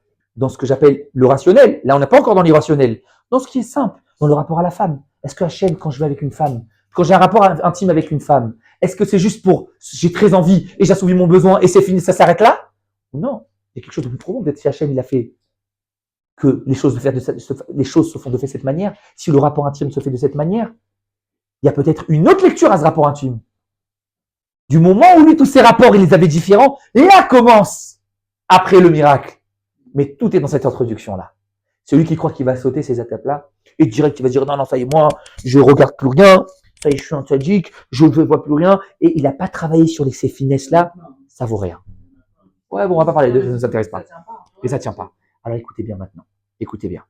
ce que j'appelle le rationnel, là, on n'est pas encore dans l'irrationnel. Dans ce qui est simple, dans le rapport à la femme. Est-ce que Hachem, quand je vais avec une femme, quand j'ai un rapport intime avec une femme, est-ce que c'est juste pour, j'ai très envie et j'assouvis mon besoin et c'est fini, ça s'arrête là? Non. Il y a quelque chose de plus profond. Peut-être si Hachem, il a fait que les choses se font de cette manière, si le rapport intime se fait de cette manière, il y a peut-être une autre lecture à ce rapport intime. Du moment où lui, tous ces rapports, il les avait différents, là commence après le miracle. Mais tout est dans cette introduction-là. Celui qui croit qu'il va sauter ces étapes-là, et direct, il va dire, non, ça y est, moi, je regarde plus rien, ça y est, je suis un tzaddik, je ne vois plus rien, et il n'a pas travaillé sur ces finesses-là, ça vaut rien. Ouais, bon, on va pas parler de ça, ne nous intéresse pas. Et ça tient pas. Alors écoutez bien maintenant. Écoutez bien.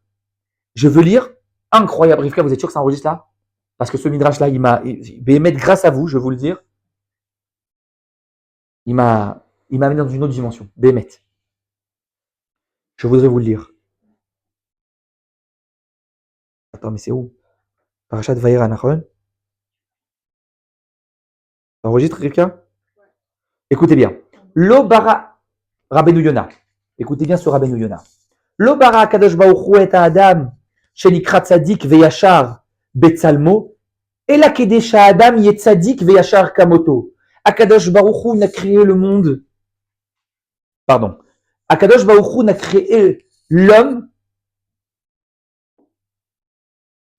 Je veux lire, incroyable, Rivka, vous êtes sûr que ça enregistre là? Parce que ce midrash-là, il m'a, grâce à vous, je vais vous le dire, il m'a amené dans une autre dimension. Bémet. Je voudrais vous le lire. Attends, mais c'est où? Parashat Vayera, Nachon? Ça enregistre, Rivka? Écoutez bien. L'Obara, Rabbeinu Yona. Écoutez bien ce Rabbeinu Yona. L'Obara Kadosh Baruch Hu et Adam, Shenikrat Tzadik Veyachar Betzalmo, et la Kedesha Adam Yetzadik Veyachar Kamoto. Akadosh Baruch Hu n'a créé le monde. Pardon. Akadosh Baruch Hu n'a créé l'homme,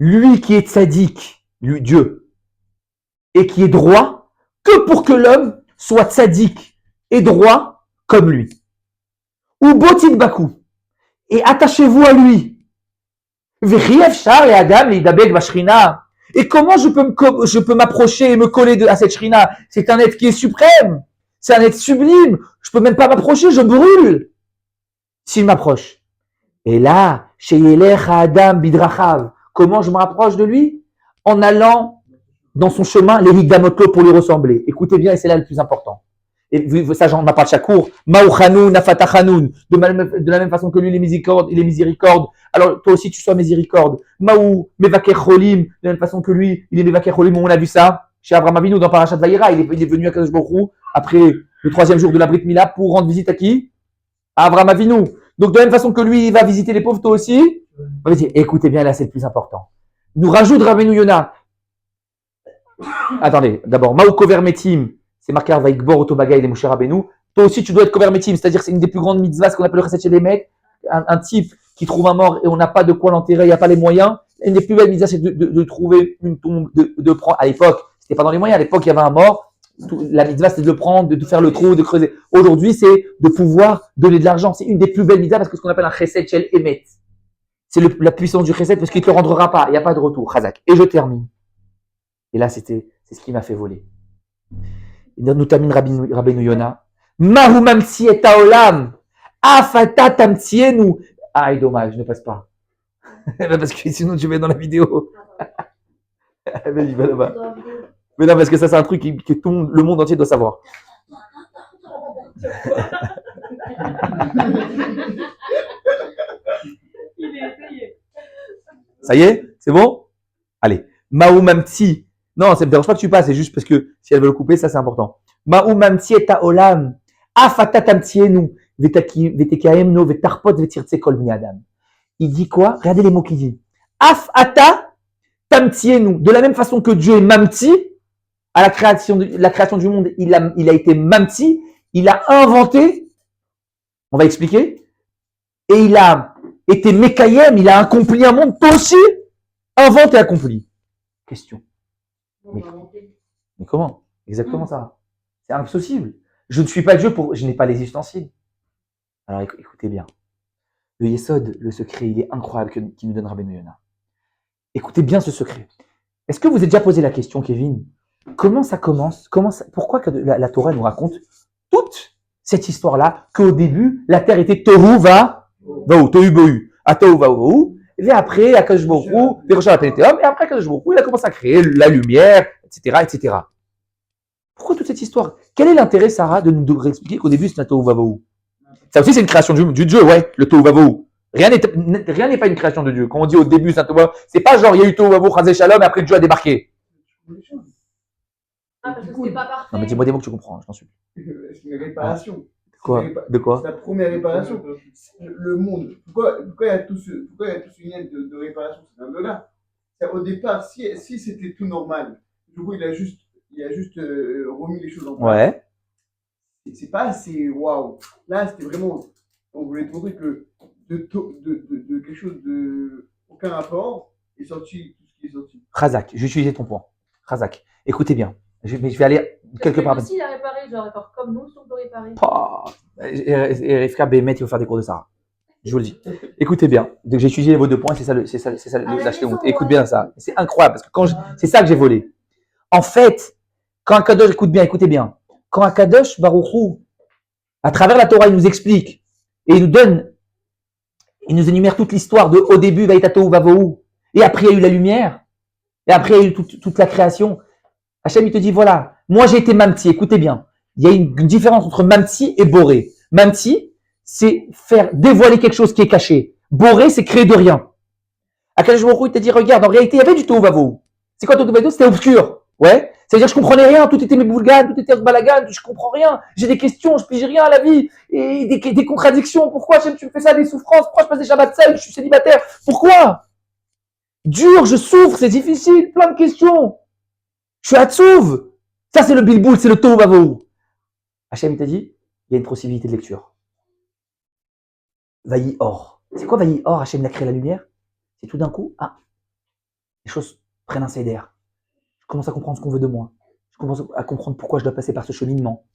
lui qui est tzadik, lui Dieu, et qui est droit, que pour que l'homme soit tzadik et droit comme lui. Ou botit bakou. Et attachez-vous à lui. V'chiev shar et Adam et dabek bashrina. Et comment je peux m'approcher et me coller à cette shrina? C'est un être qui est suprême. C'est un être sublime. Je peux même pas m'approcher, je brûle. S'il m'approche. Et là, chez Yelech Adam bidrachav. Comment je me rapproche de lui? En allant dans son chemin, les higdamotlo pour lui ressembler. Écoutez bien, et c'est là le plus important. Et ça, j'en parle chaque cours. Maouchanoun, Afatachanoun. De la même façon que lui, les miséricordes. Alors, toi aussi, tu sois miséricorde. Maou, Mevaker Cholim. De la même façon que lui, il est Mevaker Cholim. On a vu ça chez Abraham Avinu dans Parashat Vayera. Il est venu à Kadosh Baruch Hu après le 3e jour de la Brit Mila pour rendre visite à qui? À Abraham Avinu. Donc, de la même façon que lui, il va visiter les pauvres, toi aussi. On va dire, écoutez bien, là, c'est le plus important. Nous rajoute Rabbeinu Yona. Attendez, d'abord, Mao Kover Metim, c'est marqué à Vaikbor Otobagaï les Moshe Rabbeinu. Toi aussi, tu dois être Kover Metim, c'est-à-dire que c'est une des plus grandes mitzvahs, ce qu'on appelle le Chesed chez mecs. Un type qui trouve un mort et on n'a pas de quoi l'enterrer, il n'y a pas les moyens. Une des plus belles mitzvahs, c'est de trouver une tombe, de prendre. À l'époque, c'était pas dans les moyens. À l'époque, il y avait un mort. La mitzvah, c'était de le prendre, de faire le trou, de creuser. Aujourd'hui, c'est de pouvoir donner de l'argent. C'est une des plus belles mitzvahs parce que ce qu'on appelle un Chesed Shel Emet. C'est la puissance du Chesed parce qu'il ne te le rendra pas. Il n'y a pas de retour. Chazak. Et je termine. Et là, c'est ce qui m'a fait voler. Nous termine Rabbeinu Yona. Mahu mamtsi et haolam. Afata tamtsienu. Ah, dommage, ne passe pas. Parce que sinon, tu vas dans la vidéo. Vas-y, va là-bas. Mais non, parce que ça, c'est un truc que tout le monde entier doit savoir. Il est essayé. Ça y est? C'est bon? Allez. Maou mamtsi. Non, ça ne me dérange pas que tu passes, c'est juste parce que si elle veut le couper, ça, c'est important. Maou mamtsi et haolam. Afata tamtsienu. Vetekaemno vetarpot vetirtse kol bni adam. Il dit quoi? Regardez les mots qu'il dit. Afata tamtsienu. De la même façon que Dieu est mamti, à la création du monde, il a été mamti, il a inventé, on va expliquer, et il a été mekayem, il a accompli un monde, toi aussi, invente et accompli. Question. Mais comment? Exactement ça. C'est impossible. Je ne suis pas Dieu je n'ai pas les ustensiles. Alors écoutez bien. Le Yesod, le secret, il est incroyable qui nous donne Rabbeinu Yona. Écoutez bien ce secret. Est-ce que vous avez déjà posé la question, Kevin? Comment ça commence? Pourquoi que la Torah nous raconte toute cette histoire-là, qu'au début, la terre était tohu vahu, tohu bohu, tohu vahu, et après, Akadosh Baruch Hu, Virosha la Pénétéum, et après, Akadosh Baruch Hu, il a commencé à créer la lumière, etc., etc. Pourquoi toute cette histoire? Quel est l'intérêt, Sarah, de nous expliquer qu'au début, c'est un tohu vahu? Ça aussi, c'est une création du Dieu, ouais, le tohu vahu. Rien n'est pas une création de Dieu. Quand on dit au début, c'est un tohu vahu, c'est pas genre, il y a eu tohu vahu, chazé shalom, et après Dieu a débarqué. Ah, parce que c'était pas parfait. Non, mais dis-moi des mots que tu comprends, je t'en supplie. C'est une réparation. Quoi? De quoi? C'est la première réparation. Le monde. Pourquoi il y a tout ce lien de réparation? C'est un de là. Au départ, si c'était tout normal, du coup, il a juste remis les choses en place. Ouais. C'est pas assez waouh. Là, c'était vraiment. On voulait te montrer que de quelque chose de aucun rapport est sorti tout ce qui est sorti. Razak, je vais utiliser ton point. Razak, écoutez bien. Je vais aller quelque part. Si il a réparé, je le répare comme nous, si on peut réparer. Et Rifka Bémet, il faut faire des cours de Sarah. Je vous le dis. Écoutez bien. Donc, j'ai étudié vos 2 points, c'est ça la shlemout. Écoute bien ça. C'est incroyable parce que c'est ça que j'ai volé. En fait, quand un Kadosh, écoutez bien. Quand un Kadosh Baruch Hu, à travers la Torah, il nous explique et il nous énumère toute l'histoire de au début, Vaïtatou Vavohu, et après il y a eu la lumière, et après il y a eu toute la création. Hachem, il te dit, voilà, moi j'ai été Mamti, écoutez bien. Il y a une différence entre Mamti et Boré. Mamti, c'est faire dévoiler quelque chose qui est caché. Boré, c'est créer de rien. Akadosh Baruch Hu, il t'a dit, regarde, en réalité, il y avait du Tohu Vavohu. C'est quoi Tohu Vavohu? C'était obscur. Ouais. C'est-à-dire, je comprenais rien, tout était mes boulganes, tout était balagan, je comprends rien. J'ai des questions, je pige rien à la vie. Et des contradictions. Pourquoi, Hachem, tu me fais ça, des souffrances? Pourquoi je passe des Shabbats seuls, je suis célibataire? Pourquoi? Dur, je souffre, c'est difficile, plein de questions. Je suis Hatzouv. Ça, c'est le bilboul, c'est le Tohu Vavohu. Hachem t'a dit, il y a une possibilité de lecture. Vayi Or. C'est quoi Vayi Or? Hachem a créé la lumière. C'est tout d'un coup, les choses prennent un seder. Je commence à comprendre ce qu'on veut de moi. Je commence à comprendre pourquoi je dois passer par ce cheminement,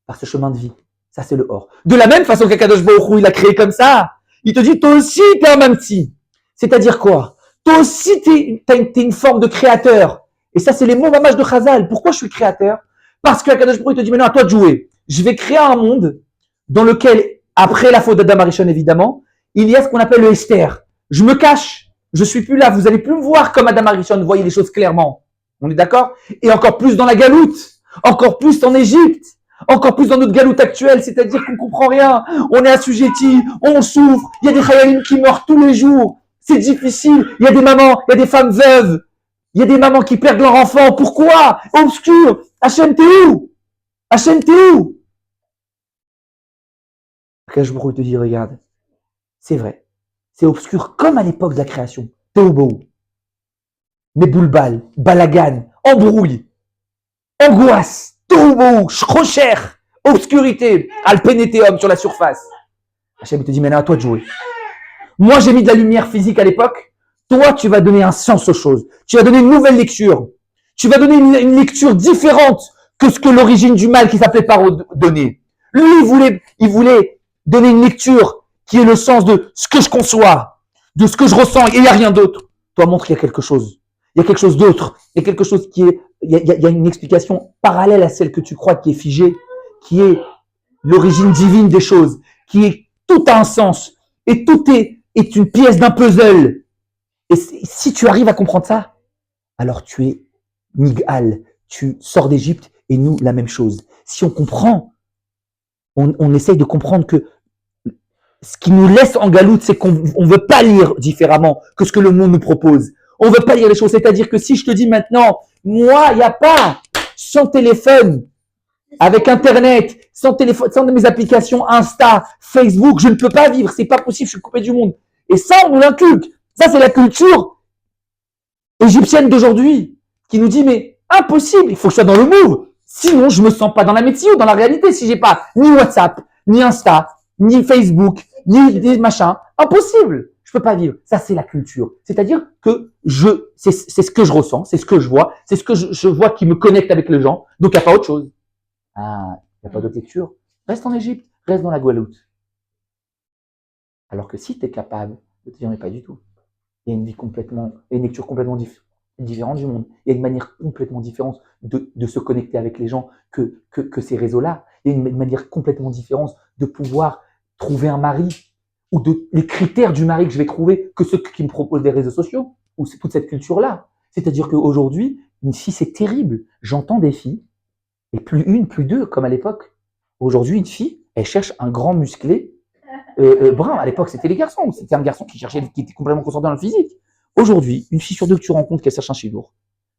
par ce chemin de vie. Ça, c'est le Or. De la même façon qu'Akadosh Baruch Hu, il a créé comme ça. Il te dit, toi aussi, t'es un mamti. C'est-à-dire quoi? Toi aussi, t'es une forme de créateur. Et ça, c'est les mots mamage de Chazal. Pourquoi je suis créateur? Parce que Akadosh Baruch Hu te dit, maintenant, à toi de jouer. Je vais créer un monde dans lequel, après la faute d'Adam Arishon, évidemment, il y a ce qu'on appelle le Esther. Je me cache. Je suis plus là. Vous allez plus me voir comme Adam Arishon voyait les choses clairement. On est d'accord? Et encore plus dans la galoute. Encore plus en Égypte. Encore plus dans notre galoute actuelle. C'est-à-dire qu'on comprend rien. On est assujetti. On souffre. Il y a des chayalim qui meurent tous les jours. C'est difficile. Il y a des mamans. Il y a des femmes veuves. Il y a des mamans qui perdent leur enfant. Pourquoi? Obscur. Hachem, t'es où? Hachem, t'es où? Akadosh Baruch Hu te dit, regarde. C'est vrai. C'est obscur comme à l'époque de la création. Tohu Bohu. Mais boulbal, balagan, embrouille. angoisse, toubou, shrocher, obscurité, alpénétéum sur la surface. Hachem te dit maintenant à toi de jouer. Moi j'ai mis de la lumière physique à l'époque. Toi tu vas donner un sens aux choses. Tu vas donner une nouvelle lecture. Tu vas donner une lecture différente que ce que l'origine du mal qui s'appelait Paro donnait. Lui il voulait donner une lecture qui est le sens de ce que je conçois, de ce que je ressens et il n'y a rien d'autre. Toi montre qu'il y a quelque chose. Il y a quelque chose d'autre. Il y a quelque chose qui est, il y a une explication parallèle à celle que tu crois qui est figée, qui est l'origine divine des choses, qui est tout a un sens et tout est une pièce d'un puzzle. Et si tu arrives à comprendre ça, alors tu es Nigal, tu sors d'Égypte et nous la même chose. Si on comprend, on essaye de comprendre que ce qui nous laisse en galoute, c'est qu'on ne veut pas lire différemment que ce que le monde nous propose. On ne veut pas lire les choses. C'est-à-dire que si je te dis maintenant, moi, il n'y a pas, sans téléphone, avec Internet, sans téléphone, sans mes applications Insta, Facebook, je ne peux pas vivre. C'est pas possible, je suis coupé du monde. Et ça, on nous l'inculque. Ça, c'est la culture égyptienne d'aujourd'hui qui nous dit, mais impossible, il faut que je sois dans le move. Sinon, je me sens pas dans la médecine ou dans la réalité si j'ai pas ni WhatsApp, ni Insta, ni Facebook, ni machin. Impossible. Je peux pas vivre. Ça, c'est la culture. C'est-à-dire que c'est ce que je ressens, c'est ce que je vois, c'est ce que je vois qui me connecte avec les gens. Donc, il n'y a pas autre chose. Ah, il n'y a pas d'autre lecture. Reste en Égypte, reste dans la Guadeloupe. Alors que si tu es capable de te dire, mais pas du tout. Il y a une vie complètement, une lecture complètement différente du monde. Il y a une manière complètement différente de se connecter avec les gens que ces réseaux-là. Il y a une manière complètement différente de pouvoir trouver un mari ou les critères du mari que je vais trouver que ceux qui me proposent des réseaux sociaux ou toute cette culture-là. C'est-à-dire qu'aujourd'hui, une fille, c'est terrible. J'entends des filles, et plus une, plus deux, comme à l'époque. Aujourd'hui, une fille, elle cherche un grand musclé brun. À l'époque, c'était les garçons. C'était un garçon qui était complètement concentré dans le physique. Aujourd'hui, une fille sur deux que tu rencontres qu'elle cherche un chidour.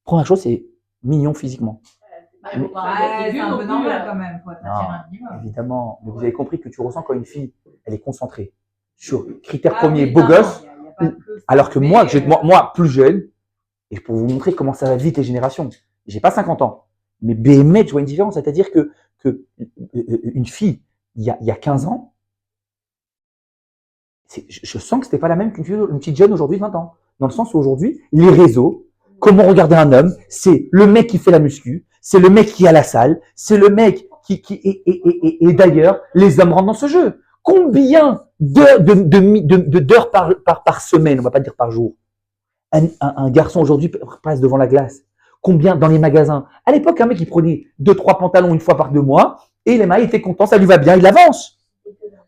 Première chose, c'est mignon physiquement. C'est un peu normal quand même. Faut un minimum. Évidemment. Mais vous avez compris que tu ressens quand une fille, elle est concentrée sur critère premier, beau gosse. Alors que moi, plus jeune, et pour vous montrer comment ça va vite les générations, j'ai pas 50 ans, mais BMX, je vois une différence. C'est-à-dire que une fille, il y a 15 ans, je sens que c'était pas la même qu'une petite jeune aujourd'hui de 20 ans. Dans le sens où aujourd'hui, les réseaux, comment regarder un homme, c'est le mec qui fait la muscu, c'est le mec qui est à la salle, c'est le mec et d'ailleurs, les hommes rentrent dans ce jeu. Combien d'heures par semaine, on va pas dire par jour, un garçon aujourd'hui passe devant la glace? Combien dans les magasins? À l'époque, un mec, il prenait 2-3 pantalons une fois par 2 mois et les mains étaient contents, ça lui va bien, il avance.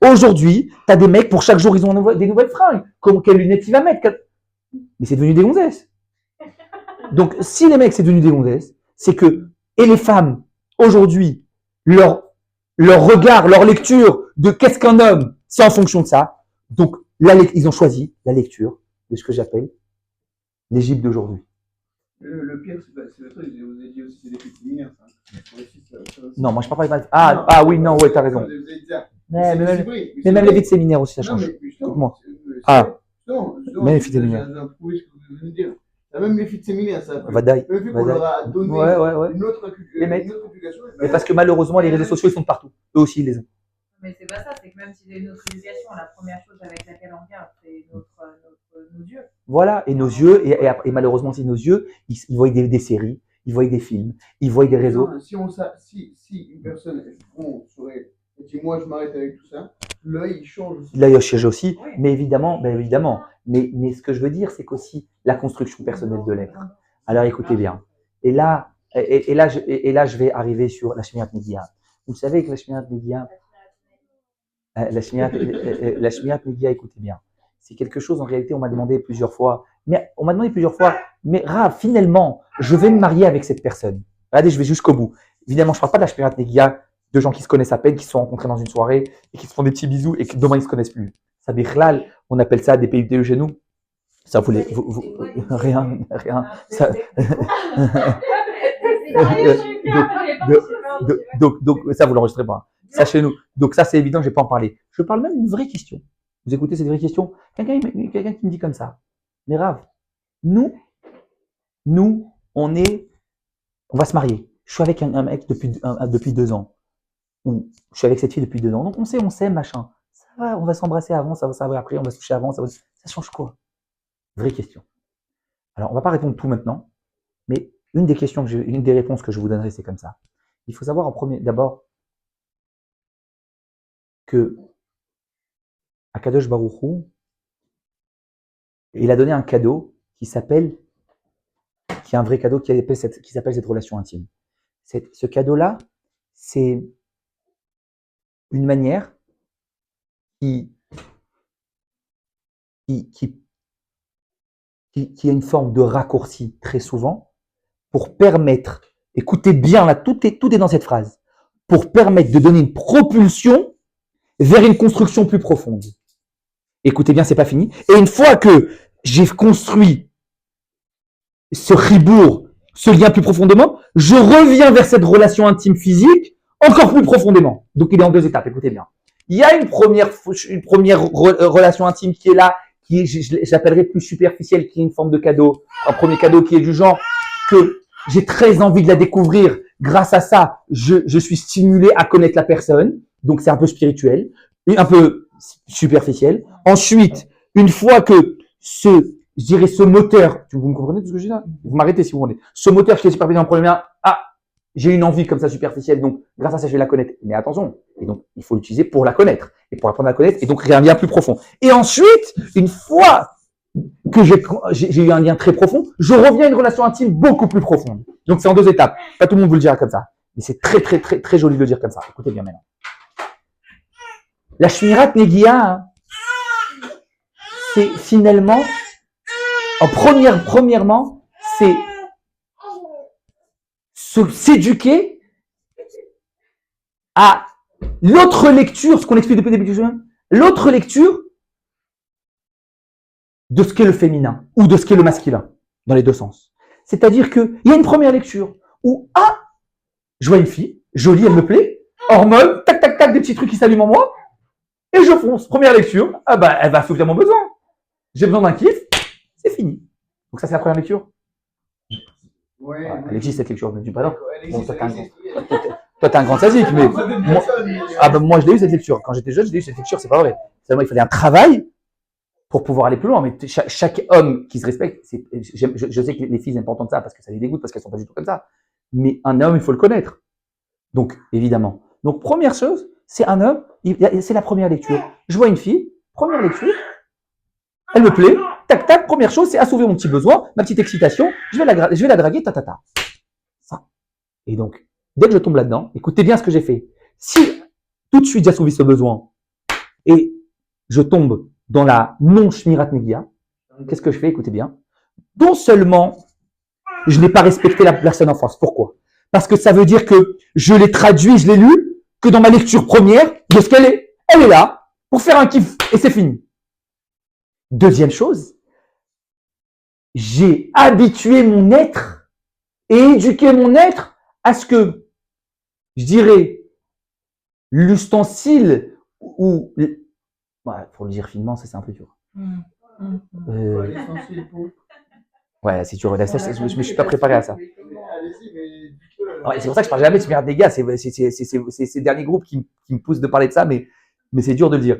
Aujourd'hui, tu as des mecs, pour chaque jour, ils ont des nouvelles fringues. Quelles lunettes il va mettre? Mais c'est devenu des gonzesses. Donc, si les mecs, c'est devenu des gonzesses, c'est que, et les femmes, aujourd'hui, leur regard, leur lecture de qu'est-ce qu'un homme, c'est en fonction de ça. Donc, ils ont choisi la lecture de ce que j'appelle l'Égypte d'aujourd'hui. Le pire, c'est pas ça, je vous ai dit aussi, c'est des faits séminaires, ça. Non, moi je parle pas de Ah oui, non, ouais, t'as raison. Mais même les vies de séminaire aussi, ça change. Écoute-moi. Non, même les filles de séminaire. Même les filles de séminaire, ça. Vadaï. Même vu qu'on leur a donné une autre éducation. Mais parce que malheureusement, les réseaux sociaux, ils sont de partout. Eux aussi, ils les ont. Mais c'est pas ça, c'est que même si c'est notre éducation, la première chose avec laquelle on regarde, c'est nos yeux. Voilà, et nos yeux, et malheureusement aussi nos yeux, ils voient des séries, ils voient des films, ils voient des réseaux. Non, si une personne dit moi je m'arrête avec tout ça, l'œil il change aussi. L'œil change aussi, oui. Mais évidemment. Mais ce que je veux dire, c'est qu'aussi la construction personnelle de l'être. Alors écoutez bien. Et là, je vais arriver sur la Shmirat Negia. Vous savez que la Shmirat Negia, écoutez bien. C'est quelque chose, en réalité, on m'a demandé plusieurs fois. Mais Rav, finalement, je vais me marier avec cette personne. Regardez, je vais jusqu'au bout. Évidemment, je ne parle pas de la Shmirat Negia de gens qui se connaissent à peine, qui se sont rencontrés dans une soirée et qui se font des petits bisous et que demain ils ne se connaissent plus. Ça, Bichlal, on appelle ça des PUTE chez nous. Ça, rien. Ça, donc, ça, vous l'enregistrez pas. Ça, chez nous. Donc, ça, c'est évident, je ne vais pas en parler. Je parle même d'une vraie question. Vous écoutez cette vraie question? Quelqu'un qui me dit comme ça. Mais Rav, nous, on va se marier. je suis avec un mec depuis 2 ans, ou je suis avec cette fille depuis 2 ans, donc on s'aime, machin. Ça va, on va s'embrasser avant, ça va après, on va se toucher avant, ça change quoi? Vraie question. Alors, on va pas répondre tout maintenant, mais une des réponses que je vous donnerai, c'est comme ça. Il faut savoir d'abord que Akadosh Baruch Hu, il a donné un cadeau qui est un vrai cadeau qui s'appelle cette relation intime. Ce cadeau-là, c'est une manière qui a une forme de raccourci très souvent pour permettre, écoutez bien là, tout est dans cette phrase, pour permettre de donner une propulsion vers une construction plus profonde. Écoutez bien, c'est pas fini. Et une fois que j'ai construit ce chibour, ce lien plus profondément, je reviens vers cette relation intime physique encore plus profondément. Donc il est en 2 étapes, écoutez bien. Il y a une première relation intime qui est là, qui est, j'appellerais plus superficielle, qui est une forme de cadeau. Un premier cadeau qui est du genre que j'ai très envie de la découvrir. Grâce à ça, je suis stimulé à connaître la personne. Donc c'est un peu spirituel, un peu superficiel. Ensuite, une fois que ce moteur, vous me comprenez tout ce que je dis là? Vous m'arrêtez si vous voulez. Ce moteur qui est superficiel en premier, j'ai une envie comme ça superficielle, donc grâce à ça, je vais la connaître. Mais attention, et donc il faut l'utiliser pour la connaître, et pour apprendre à la connaître, et donc créer un lien plus profond. Et ensuite, une fois que j'ai eu un lien très profond, je reviens à une relation intime beaucoup plus profonde. Donc c'est en 2 étapes. Pas tout le monde vous le dira comme ça, mais c'est très très très très joli de le dire comme ça. Écoutez bien maintenant. La Shmirat Negiah, c'est finalement, premièrement, c'est s'éduquer à l'autre lecture, ce qu'on explique depuis le début du jeu, l'autre lecture de ce qu'est le féminin ou de ce qu'est le masculin, dans les 2 sens. C'est-à-dire qu'il y a une première lecture où, je vois une fille, jolie, elle me plaît, hormones, tac, tac, tac, des petits trucs qui s'allument en moi, et je fonce. Première lecture, elle va souffrir mon besoin. J'ai besoin d'un kiff, c'est fini. Donc ça, c'est la première lecture. Ouais, Elle existe cette lecture, mais du prénom. Bon, toi, toi, t'es un grand sadique, mais moi, je l'ai eu cette lecture. Quand j'étais jeune, je l'ai eu cette lecture, c'est pas vrai. Seulement, il fallait un travail pour pouvoir aller plus loin. Mais chaque homme qui se respecte, je sais que les filles n'aiment pas entendre ça parce que ça les dégoûte, parce qu'elles sont pas du tout comme ça. Mais un homme, il faut le connaître. Donc, évidemment. Donc, première chose, c'est un homme, c'est la première lecture. Je vois une fille, première lecture, elle me plaît, tac, tac, première chose, c'est assouver mon petit besoin, ma petite excitation, je vais la draguer, ta. Ça. Et donc, dès que je tombe là-dedans, écoutez bien ce que j'ai fait. Si tout de suite j'assouvis ce besoin et je tombe dans la non-shmirat negia, qu'est-ce que je fais? Écoutez bien. Non seulement je n'ai pas respecté la personne en face. Pourquoi? Parce que ça veut dire que je l'ai traduit, je l'ai lu, que dans ma lecture première, de ce qu'elle est. Elle est là pour faire un kiff et c'est fini. Deuxième chose, j'ai habitué mon être et éduqué mon être à ce que, je dirais, l'ustensile ou, pour le dire finement, ça c'est un peu dur. Ouais, si tu redescends, je ne suis pas préparé à ça. Ouais, c'est pour ça que je parle jamais de merde des gars. C'est ces derniers groupes qui me poussent de parler de ça, mais c'est dur de le dire.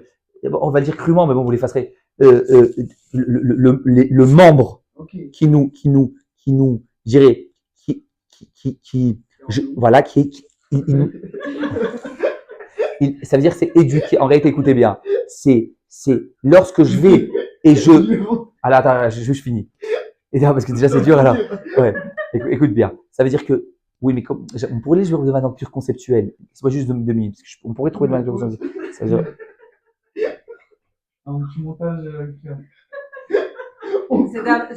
On va le dire crûment, mais bon, vous l'effacerez. Le membre qui nous, je dirais, voilà, ça veut dire c'est éduqué. En réalité, écoutez bien, c'est lorsque je vais et alors attends, je finis. Et parce que déjà c'est dur alors. Ouais, écoute bien. Ça veut dire que oui, mais on pourrait les jouer de manière plus conceptuelle. C'est pas juste 2 minutes. Parce que on pourrait trouver de manière plus conceptuelle. Un petit montage.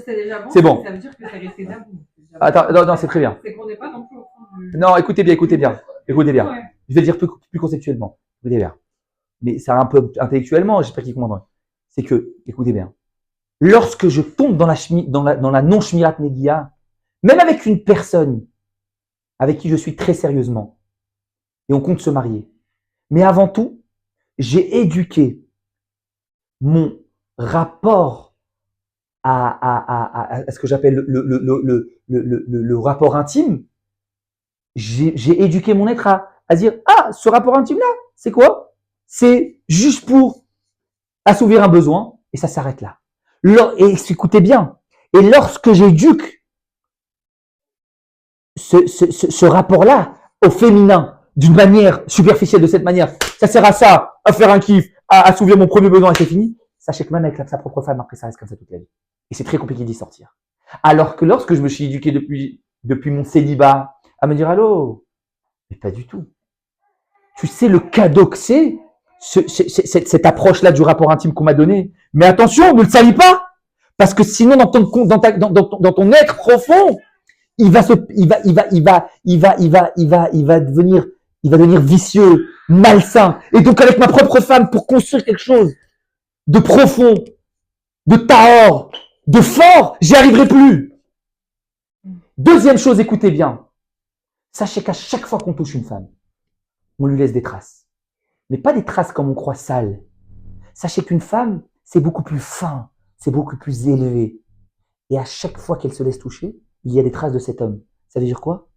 C'est déjà bon. C'est bon. Ça veut dire que c'est resté debout. Attends, non, c'est très bien. C'est qu'on n'est pas non plus au fond du. Non, écoutez bien. Ouais. Je vais dire plus conceptuellement. Écoutez bien. Mais c'est un peu intellectuellement, j'espère qu'il comprendra. C'est que, écoutez bien, lorsque je tombe dans la non-shmirat negia, même avec une personne avec qui je suis très sérieusement, et on compte se marier, mais avant tout, j'ai éduqué mon rapport à ce que j'appelle le rapport intime j'ai éduqué mon être à dire, ah, ce rapport intime-là, c'est quoi? C'est juste pour assouvir un besoin, et ça s'arrête là. Et écoutez bien, et lorsque j'éduque ce rapport-là au féminin d'une manière superficielle, de cette manière, ça sert à ça, à faire un kiff, à assouvir mon premier besoin et c'est fini, sachez que même avec sa propre femme, après ça reste comme ça toute la vie. Et c'est très compliqué d'y sortir. Alors que lorsque je me suis éduqué depuis mon célibat, à me dire allô, mais pas du tout. Tu sais le cadeau que c'est, cette approche-là du rapport intime qu'on m'a donné. Mais attention, ne le salis pas, parce que sinon dans ton être profond, il va devenir vicieux, malsain. Et donc avec ma propre femme, pour construire quelque chose de profond, de tahor, de fort, j'y arriverai plus. Deuxième chose, écoutez bien. Sachez qu'à chaque fois qu'on touche une femme, on lui laisse des traces. Mais pas des traces comme on croit sales. Sachez qu'une femme, c'est beaucoup plus fin, c'est beaucoup plus élevé. Et à chaque fois qu'elle se laisse toucher, il y a des traces de cet homme. Ça veut dire quoi?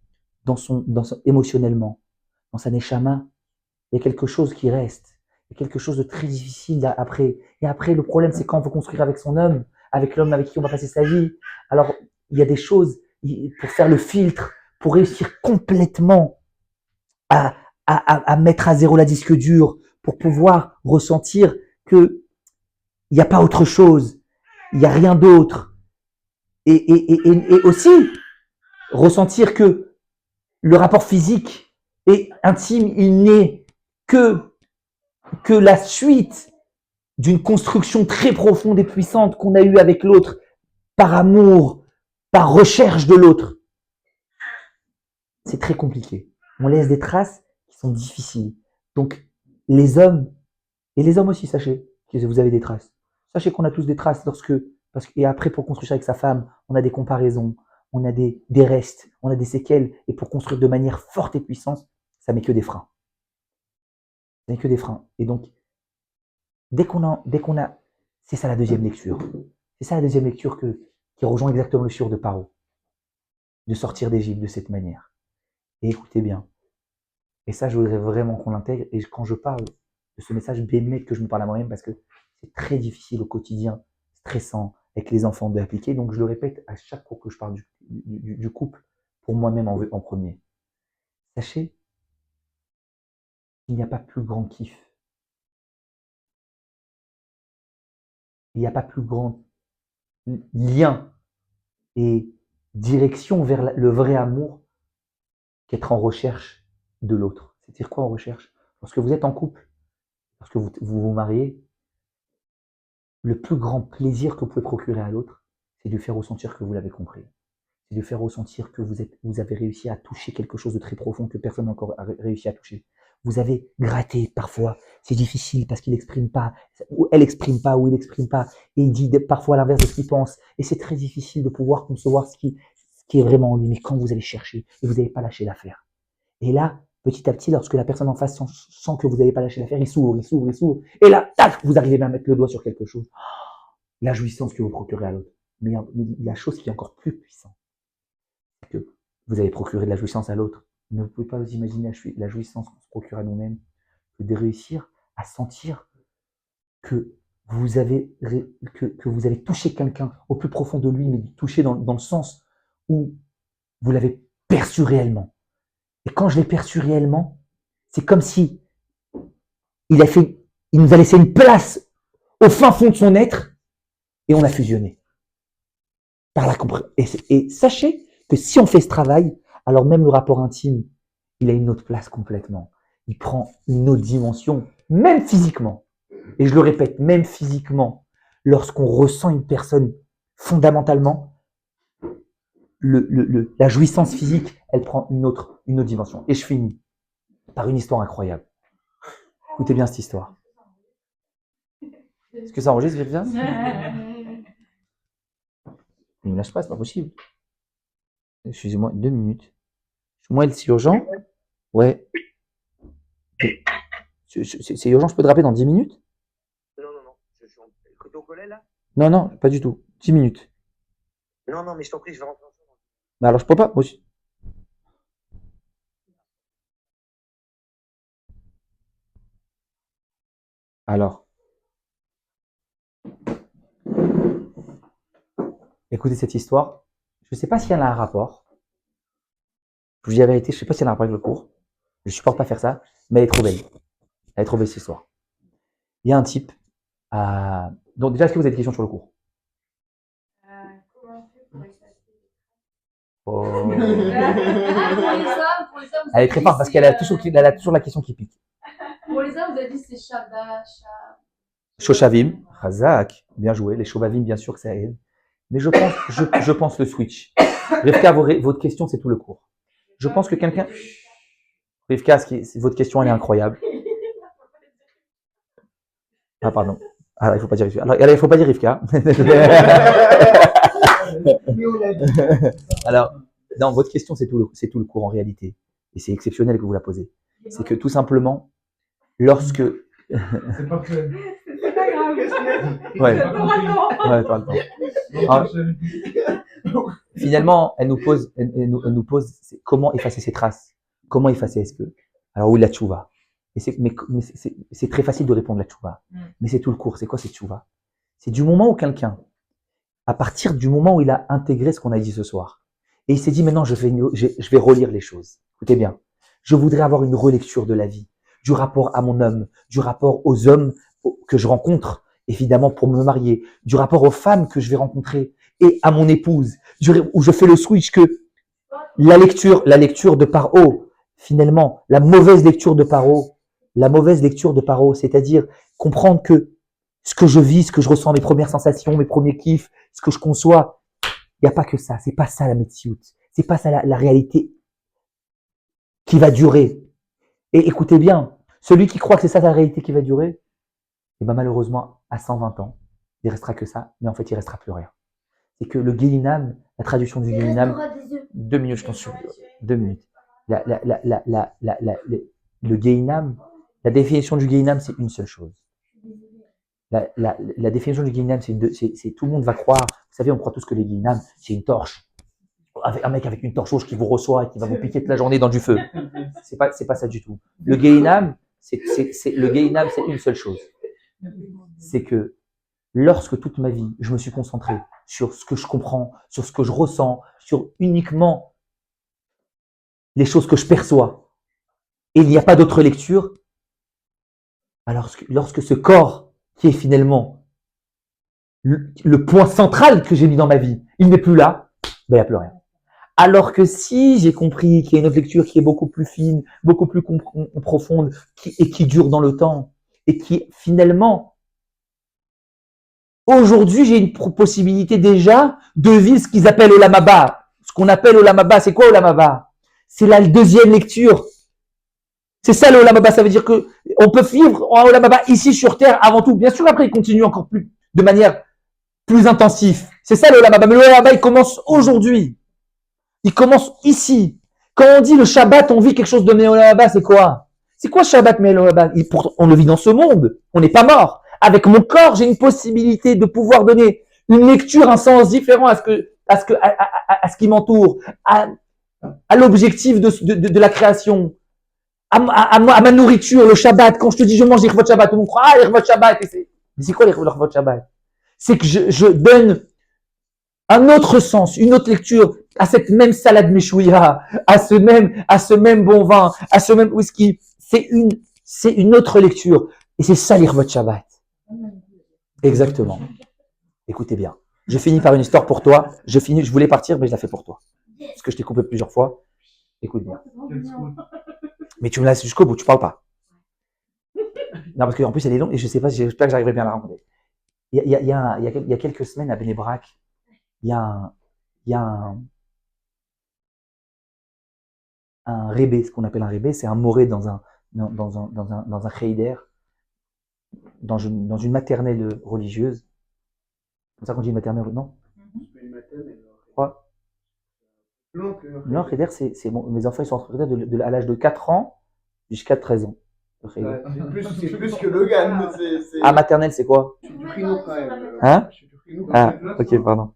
Émotionnellement, dans sa neshama, il y a quelque chose qui reste. Il y a quelque chose de très difficile après. Et après, le problème, c'est quand on veut construire avec son homme, avec l'homme avec qui on va passer sa vie. Alors, il y a des choses pour faire le filtre, pour réussir complètement à mettre à zéro la disque dur, pour pouvoir ressentir que il n'y a pas autre chose, il n'y a rien d'autre. Et aussi, ressentir que le rapport physique et intime, il n'est que la suite d'une construction très profonde et puissante qu'on a eue avec l'autre, par amour, par recherche de l'autre. C'est très compliqué. On laisse des traces qui sont difficiles. Donc, les hommes, et les hommes aussi, sachez que vous avez des traces. Sachez qu'on a tous des traces et après, pour construire avec sa femme, on a des comparaisons, on a des restes, on a des séquelles, et pour construire de manière forte et puissante, ça met que des freins. Ça met que des freins. Et donc, dès qu'on a, c'est ça la deuxième lecture. C'est ça la deuxième lecture qui rejoint exactement le shiur de Paro. De sortir d'Égypte de cette manière. Et écoutez bien. Et ça, je voudrais vraiment qu'on l'intègre. Et quand je parle de ce message, bémet que je me parle à moi-même parce que c'est très difficile au quotidien, stressant, avec les enfants de l'appliquer. Donc, je le répète à chaque fois que je parle du couple, pour moi-même en premier. Sachez qu'il n'y a pas plus grand kiff. Il n'y a pas plus grand lien et direction vers le vrai amour qu'être en recherche de l'autre. C'est-à-dire quoi en recherche? Lorsque vous êtes en couple, lorsque vous mariez, le plus grand plaisir que vous pouvez procurer à l'autre, c'est de lui faire ressentir que vous l'avez compris. C'est de lui faire ressentir que vous avez réussi à toucher quelque chose de très profond que personne n'a encore réussi à toucher. Vous avez gratté parfois, c'est difficile parce qu'il n'exprime pas, ou elle n'exprime pas, ou il n'exprime pas, et il dit parfois l'inverse de ce qu'il pense. Et c'est très difficile de pouvoir concevoir ce qui est vraiment en lui. Mais quand vous allez chercher, et vous n'avez pas lâché l'affaire. Et là, petit à petit, lorsque la personne en face sent que vous n'avez pas lâché l'affaire, il s'ouvre. Et là, tac, vous arrivez à mettre le doigt sur quelque chose. La jouissance que vous procurez à l'autre. Mais il y a la chose qui est encore plus puissante. C'est que vous avez procuré de la jouissance à l'autre. Ne pouvez pas vous imaginer la jouissance qu'on se procure à nous-mêmes, que de réussir à sentir que vous avez touché quelqu'un au plus profond de lui, mais touché dans le sens où vous l'avez perçu réellement. Et quand je l'ai perçu réellement, c'est comme si il nous a laissé une place au fin fond de son être et on a fusionné. Par la compréhension. Et sachez que si on fait ce travail, alors même le rapport intime, il a une autre place complètement. Il prend une autre dimension, même physiquement. Et je le répète, même physiquement, lorsqu'on ressent une personne fondamentalement, la jouissance physique, elle prend une autre dimension. Et je finis par une histoire incroyable. Écoutez bien cette histoire. Est-ce que ça enregistre bien? Il ne me lâche pas, c'est pas possible. Excusez-moi, 2 minutes. Moi, c'est urgent? Ouais. C'est urgent, je peux te rappeler dans 10 minutes? Non. Je suis côté au collet, là? Non, pas du tout. 10 minutes. Non, mais je t'en prie, je vais rentrer en chambre. Bah alors, je peux pas, moi aussi. Alors, écoutez cette histoire. Je ne sais pas si elle a un rapport. Je vous dis la vérité, je ne sais pas si elle a un rapport avec le cours. Je ne supporte pas faire ça, mais elle est trop belle. Elle est trop belle cette histoire. Il y a un type. Donc déjà, est-ce que vous avez des questions sur le cours? Comment on fait pour effacer? Oh. Pour les hommes, vous Elle est très avez forte dit parce c'est, qu'elle a toujours la question qui pique. Pour les hommes, vous avez dit c'est Shabbat, Shoshavim, Razak, bien joué. Les Shovavim, bien sûr que ça aide. Mais je pense le switch. Rivka, votre question, c'est tout le cours. Je pense que quelqu'un. Rivka, votre question, elle est incroyable. Ah, pardon. Alors, il faut pas dire Rivka. Alors, il faut pas dire Rivka. Alors, non, votre question, c'est tout le cours en réalité. Et c'est exceptionnel que vous la posez. C'est que tout simplement, lorsque. C'est pas fait. C'est pas grave. Ouais. T'auras le temps. Ouais, t'auras le temps. Finalement, elle nous pose comment effacer ces traces. Comment effacer est-ce que. Alors oui, la tchouva. Mais c'est très facile de répondre la tchouva. Mais c'est tout le cours. C'est quoi cette tchouva? C'est du moment où quelqu'un, à partir du moment où il a intégré ce qu'on a dit ce soir, et il s'est dit maintenant je vais relire les choses. Écoutez bien, je voudrais avoir une relecture de la vie, du rapport à mon homme, du rapport aux hommes que je rencontre, évidemment pour me marier, du rapport aux femmes que je vais rencontrer et à mon épouse, où je fais le switch que la lecture de Paro, finalement, la mauvaise lecture de Paro, c'est-à-dire comprendre que ce que je vis, ce que je ressens, mes premières sensations, mes premiers kiffs, ce que je conçois, il n'y a pas que ça. C'est pas ça la Metsiout. C'est pas ça la réalité qui va durer. Et écoutez bien, celui qui croit que c'est ça la réalité qui va durer, eh ben malheureusement, à 120 ans, il restera que ça, mais en fait, il restera plus rien. C'est que le Guélinam, la traduction du Guélinam, 2 minutes, je t'en supplie, 2 minutes. Le Guélinam, la définition du Guélinam, c'est une seule chose. La définition du Guélinam, c'est tout le monde va croire. Vous savez, on croit tous que les Guélinam, c'est une torche. Un mec avec une torche rouge qui vous reçoit et qui va vous piquer toute la journée dans du feu. C'est pas ça du tout. Le Guélinam, c'est une seule chose. C'est que lorsque toute ma vie, je me suis concentré sur ce que je comprends, sur ce que je ressens, sur uniquement les choses que je perçois, et il n'y a pas d'autre lecture, alors lorsque ce corps, qui est finalement le point central que j'ai mis dans ma vie, il n'est plus là, ben il n'y a plus rien. Alors que si j'ai compris qu'il y a une autre lecture qui est beaucoup plus fine, beaucoup plus profonde, et qui dure dans le temps, et qui finalement, aujourd'hui, j'ai une possibilité déjà de vivre ce qu'ils appellent Olam Haba. Ce qu'on appelle Olam Haba, c'est quoi Olam Haba? C'est la deuxième lecture. C'est ça le Olam Haba, ça veut dire que on peut vivre en Olam Haba ici sur Terre avant tout. Bien sûr, après, il continue encore plus, de manière plus intensive. C'est ça le Olam Haba. Mais le Olam Haba, il commence aujourd'hui. Il commence ici. Quand on dit le Shabbat, on vit quelque chose de Olam Haba, c'est quoi? C'est quoi Shabbat, Olam Haba? On le vit dans ce monde. On n'est pas mort. Avec mon corps, j'ai une possibilité de pouvoir donner une lecture, un sens différent à ce qui m'entoure, à l'objectif de la création, à ma nourriture, le Shabbat. Quand je te dis je mange l'Irvot Shabbat, tout le monde croit, l'Irvot Shabbat. Mais c'est quoi l'Irvot Shabbat? C'est que je donne un autre sens, une autre lecture à cette même salade meshouya, à ce même bon vin, à ce même whisky. C'est une autre lecture. Et c'est ça l'Irvot Shabbat. Exactement. Écoutez bien. Je finis par une histoire pour toi. Je voulais partir, mais je la fais pour toi. Parce que je t'ai coupé plusieurs fois. Écoute bien. Mais tu me laisses jusqu'au bout, tu parles pas. Non, parce qu'en plus, elle est longue et je sais pas, j'espère que j'arriverai bien à la raconter. Il y a quelques semaines à Bénébrac, il y a un rébé, ce qu'on appelle un rébé, c'est un moré dans un chéider, dans une maternelle religieuse. C'est comme ça qu'on dit une maternelle, non? Quoi? Non, chéider, c'est bon, mes enfants ils sont en chéider à l'âge de 4 ans jusqu'à 13 ans. C'est plus que Logan. Ah, maternelle, c'est quoi? Je suis du Rhino quand même. Hein? Ah, ok, pardon.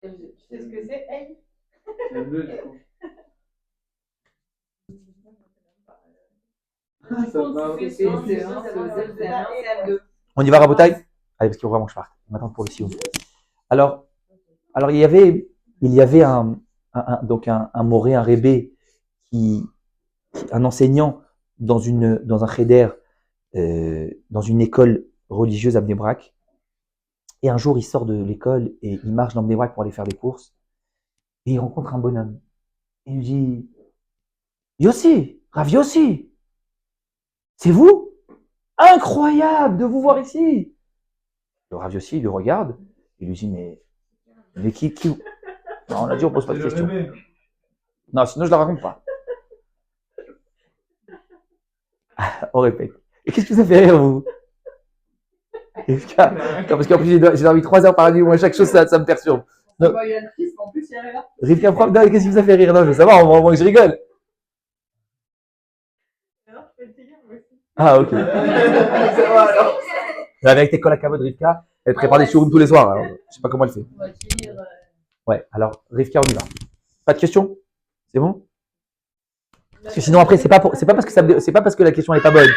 Tu sais ce que c'est, hey? On y va, Rabotaï? Allez, parce qu'il faut vraiment que je parte. On m'attend pour le sioux. Alors, il y avait donc un moré, un rébé, un enseignant dans un cheder, dans une école religieuse à Bnei Brak. Et un jour, il sort de l'école et il marche dans Bnei Brak pour aller faire des courses. Et il rencontre un bonhomme. Et il lui dit, Yossi, Rav Yossi, c'est vous? Incroyable de vous voir ici. Le Rav Yossi, il le regarde. Il lui dit, mais qui Non, on a dit, on pose pas de questions. Non, sinon je la raconte pas. On répète. Et qu'est-ce que vous avez fait rire, vous? Parce qu'en plus, j'ai dormi 3 heures par nuit, moi, chaque chose, ça me perturbe. Non. Rivka, qu'est-ce qui vous a fait rire? Non, je veux savoir, au moins que je rigole. Ah, ok. La vérité, colle à Kavod, Rivka, elle prépare des shurim tous les soirs. Alors, je sais pas comment elle fait. Ouais, alors, Rivka, on y va. Pas de questions? C'est bon? Parce que sinon, après, c'est pas parce que la question n'est pas bonne.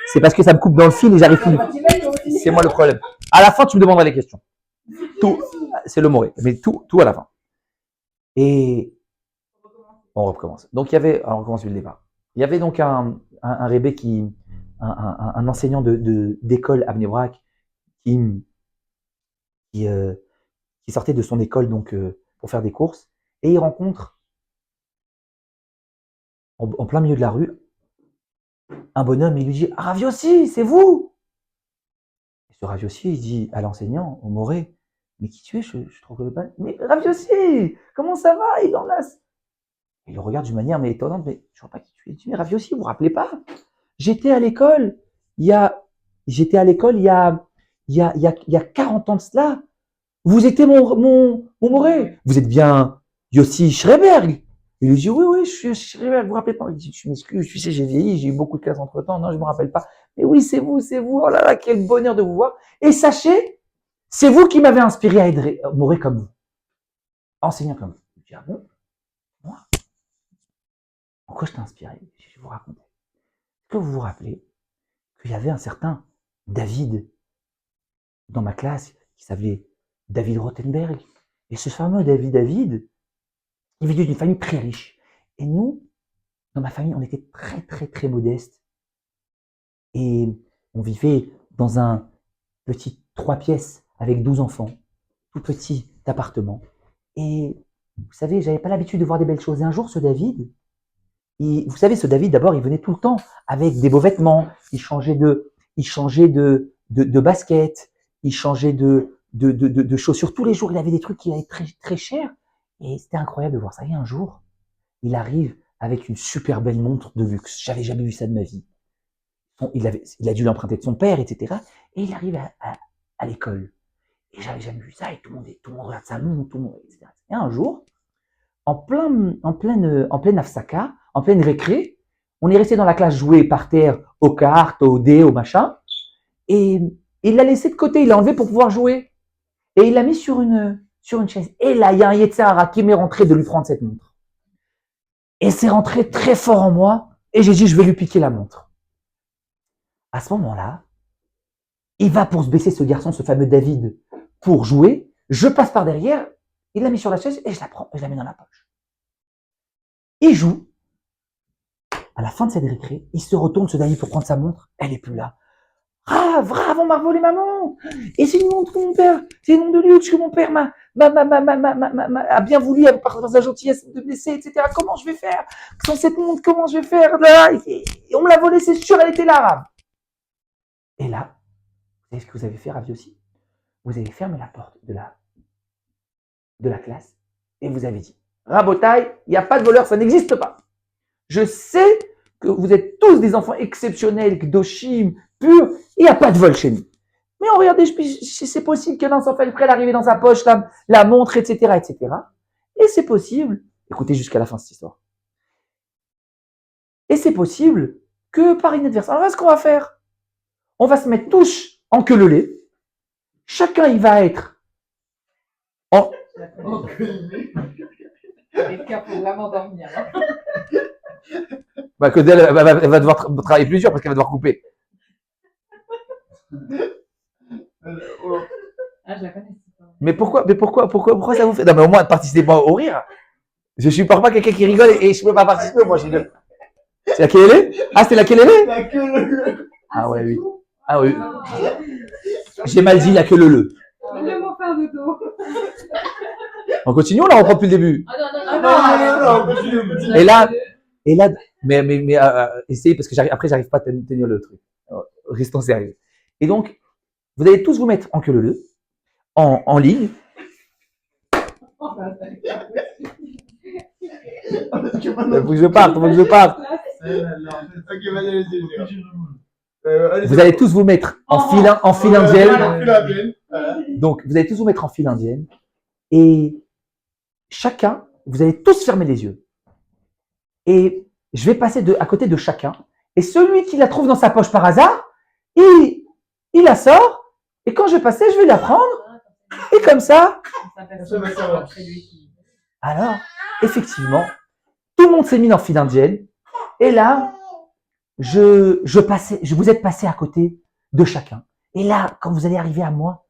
C'est parce que ça me coupe dans le fil et j'arrive plus. C'est moi le problème. À la fin, tu me demanderas les questions. Tout, c'est le moré, mais tout à la fin. Et on recommence. Donc, on recommence depuis le départ. Il y avait donc un rébé un enseignant d'école à Bnei Brak qui sortait de son école donc pour faire des courses et il rencontre en plein milieu de la rue un bonhomme et il lui dit, Rav Yossi, c'est vous? Et ce Rav Yossi, il dit à l'enseignant, au moré, mais qui tu es? Je te reconnais pas. Mais Rav Yossi, comment ça va? Il en a. Il le regarde d'une manière mais étonnante, mais je vois pas qui tu es. Il dit, mais Rav Yossi, vous vous rappelez pas? J'étais à l'école il y a 40 ans de cela. Vous étiez mon moré. Vous êtes bien Yossi Schreiberg. Il lui dit, oui, je suis Schreiberg, vous vous rappelez pas? Il dit, je m'excuse, tu sais, j'ai vieilli, j'ai eu beaucoup de classes entre temps, non, je me rappelle pas. Mais oui, c'est vous, oh là là, quel bonheur de vous voir. Et sachez, c'est vous qui m'avez inspiré à être moré comme vous. Enseignant comme vous. Il dit, ah bon? Moi? Pourquoi je t'ai inspiré? Je vais vous raconter. Est-ce que vous vous rappelez qu'il y avait un certain David dans ma classe qui s'appelait David Rothenberg? Et ce fameux David, il vivait d'une famille très riche. Et nous, dans ma famille, on était très, très, très modestes. Et on vivait dans un petit 3 pièces avec 12 enfants, tout petit appartement. Et vous savez, j'avais pas l'habitude de voir des belles choses. Et un jour, ce David, vous savez, ce David, d'abord, il venait tout le temps avec des beaux vêtements. Il changeait de basket. Il changeait de chaussures tous les jours. Il avait des trucs qui allaient très, très cher. Et c'était incroyable de voir ça. Et un jour, il arrive avec une super belle montre de luxe. J'avais jamais vu ça de ma vie. Il a dû l'emprunter de son père, etc. Et il arrive à l'école. Et j'avais jamais vu ça. Et tout le monde regarde sa montre, tout le monde, etc. Et un jour, en pleine afsaka, en pleine récré, on est resté dans la classe jouer par terre aux cartes, aux dés, aux machins. Et il l'a laissé de côté, il l'a enlevé pour pouvoir jouer. Et il l'a mis sur une chaise. Et là, il y a un Yetzirah qui m'est rentré de lui prendre cette montre. Et c'est rentré très fort en moi. Et j'ai dit, je vais lui piquer la montre. À ce moment-là, il va pour se baisser, ce garçon, ce fameux David, pour jouer. Je passe par derrière, il l'a mis sur la chaise et je la prends et je la mets dans la poche. Il joue. À la fin de cette récré, il se retourne, ce David, pour prendre sa montre. Elle n'est plus là. Rave, on m'a volé ma montre. Et c'est une montre que mon père, c'est une montre de luxe que mon père a bien voulu, par sa gentillesse, de me laisser, etc. Comment je vais faire? Sans cette montre, comment je vais faire? Et on me l'a volée, c'est sûr, elle était là, Rave. Et là, vous savez ce que vous avez fait, Ravi aussi? Vous avez fermé la porte de la classe et vous avez dit, Rabotaï, il n'y a pas de voleur, ça n'existe pas. Je sais que vous êtes tous des enfants exceptionnels, Kdoshim, purs, il n'y a pas de vol chez nous. Mais regardez, c'est possible qu'un enfant fait prêt d'arriver dans sa poche, la montre, etc., etc. Et c'est possible, écoutez jusqu'à la fin de cette histoire. Et c'est possible que par inadvertance, alors ce qu'on va faire, on va se mettre tous en queue leu. Chacun, il va être en Les cas, faut vraiment dormir. Bah, que d'elle, elle va devoir travailler plus dur parce qu'elle va devoir couper. Oh. Ah, je la connais. Mais pourquoi ça vous fait? Non, mais au moins, participez pas au rire. Je supporte pas quelqu'un qui rigole et je peux pas participer, moi, je rigole. C'est laquelle elle est? Ah, c'est laquelle elle est? La queue. Ah ouais, oui. Ah oui. J'ai mal dit la queue le. Je m'en faire de dos. On continue, on la reprend depuis le début. Ah non, non, Non, non. non, continue. Et là, mais essayez parce que j'arrive pas à tenir le truc. Alors, restons sérieux. Et donc, vous allez tous vous mettre en queue leu, en ligne. Ok, Faut que je parte. vas-y, allez. Vous allez tous vous mettre en file indienne. File indienne. Voilà. Donc, vous allez tous vous mettre en file indienne. Et chacun, vous allez tous fermer les yeux. Et je vais passer à côté de chacun. Et celui qui la trouve dans sa poche par hasard, il la sort. Et quand je vais passer, je vais la prendre. Et comme ça, alors, effectivement, tout le monde s'est mis en file indienne. Et là, vous êtes passé à côté de chacun. Et là, quand vous allez arriver à moi,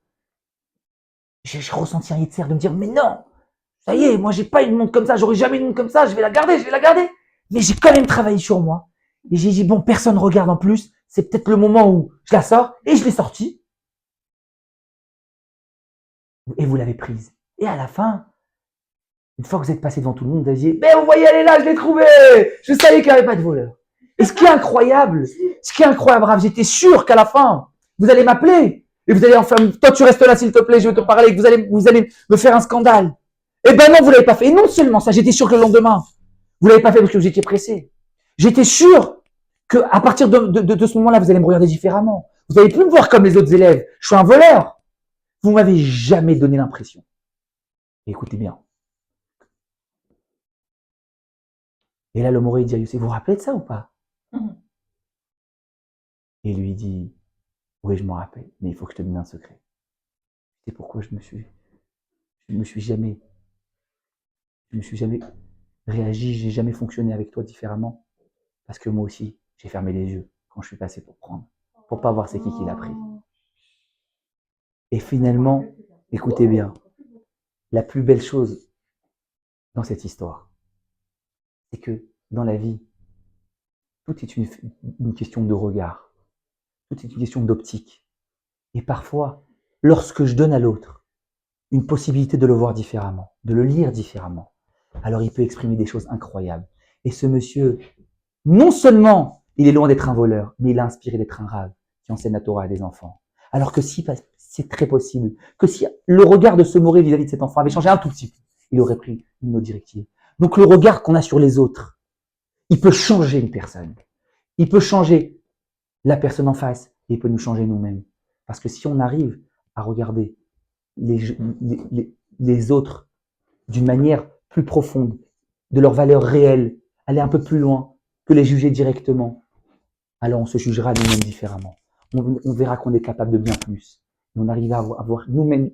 j'ai ressenti un Yetzer de me dire, mais non, ça y est, moi, j'ai pas une montre comme ça, j'aurai jamais une montre comme ça, je vais la garder. Mais j'ai quand même travaillé sur moi. Et j'ai dit, bon, personne regarde en plus, c'est peut-être le moment où je la sors. Et je l'ai sortie. Et vous l'avez prise. Et à la fin, une fois que vous êtes passé devant tout le monde, vous avez dit, mais vous voyez, elle est là, je l'ai trouvée. Je savais qu'il n'y avait pas de voleur. Et ce qui est incroyable, Rav, j'étais sûr qu'à la fin, vous allez m'appeler. Et vous allez enfin, toi tu restes là s'il te plaît, je vais te parler, vous allez me faire un scandale. Eh ben non, vous l'avez pas fait. Et non seulement ça, j'étais sûr que le lendemain, vous l'avez pas fait parce que vous étiez pressé. J'étais sûr que à partir de ce moment-là, vous allez me regarder différemment. Vous n'allez plus me voir comme les autres élèves. Je suis un voleur. Vous m'avez jamais donné l'impression. Écoutez bien. Et là, le Moré dit à Youssef, vous vous rappelez de ça ou pas? Et lui dit, oui, je m'en rappelle, mais il faut que je te donne un secret. C'est pourquoi je me suis jamais réagi, j'ai jamais fonctionné avec toi différemment. Parce que moi aussi, j'ai fermé les yeux quand je suis passé pour prendre, pour pas voir c'est qui l'a pris. Et finalement, écoutez bien, la plus belle chose dans cette histoire, c'est que dans la vie, tout est une question de regard. Tout est une question d'optique. Et parfois, lorsque je donne à l'autre une possibilité de le voir différemment, de le lire différemment, alors il peut exprimer des choses incroyables. Et ce monsieur, non seulement il est loin d'être un voleur, mais il a inspiré d'être un rave qui enseigne la Torah à des enfants. Alors que si, c'est très possible, que si le regard de ce Moré vis-à-vis de cet enfant avait changé un tout petit peu, il aurait pris une autre directive. Donc le regard qu'on a sur les autres, il peut changer une personne. Il peut changer la personne en face et il peut nous changer nous-mêmes. Parce que si on arrive à regarder les autres d'une manière plus profonde, de leurs valeurs réelles, aller un peu plus loin que les juger directement, alors on se jugera nous-mêmes différemment. On verra qu'on est capable de bien plus. Et on arrivera à voir nous-mêmes,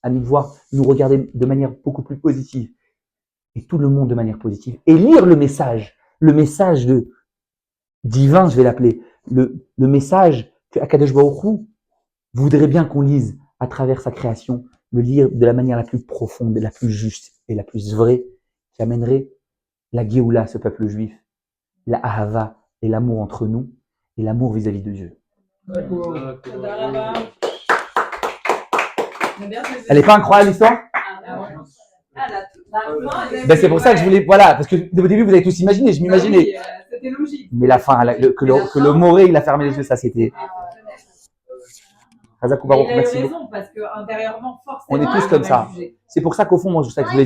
à nous regarder de manière beaucoup plus positive. Et tout le monde de manière positive. Et lire le message divin, je vais l'appeler, le message que Akadosh Baruch Hu voudrait bien qu'on lise à travers sa création, le lire de la manière la plus profonde, la plus juste et la plus vraie, qui amènerait la Géoula à ce peuple juif, la Ahava et l'amour entre nous, et l'amour vis-à-vis de Dieu. Elle n'est pas incroyable l'histoire? Ben c'est pour ça que je voulais, voilà, parce que au début vous avez tous imaginé, je m'imaginais. C'était logique. Mais la fin, que le Moré il a fermé les yeux, ça c'était. Il a eu raison parce que intérieurement, forcément, On est tous comme ça. C'est pour ça qu'au fond, moi, je sais que je voulais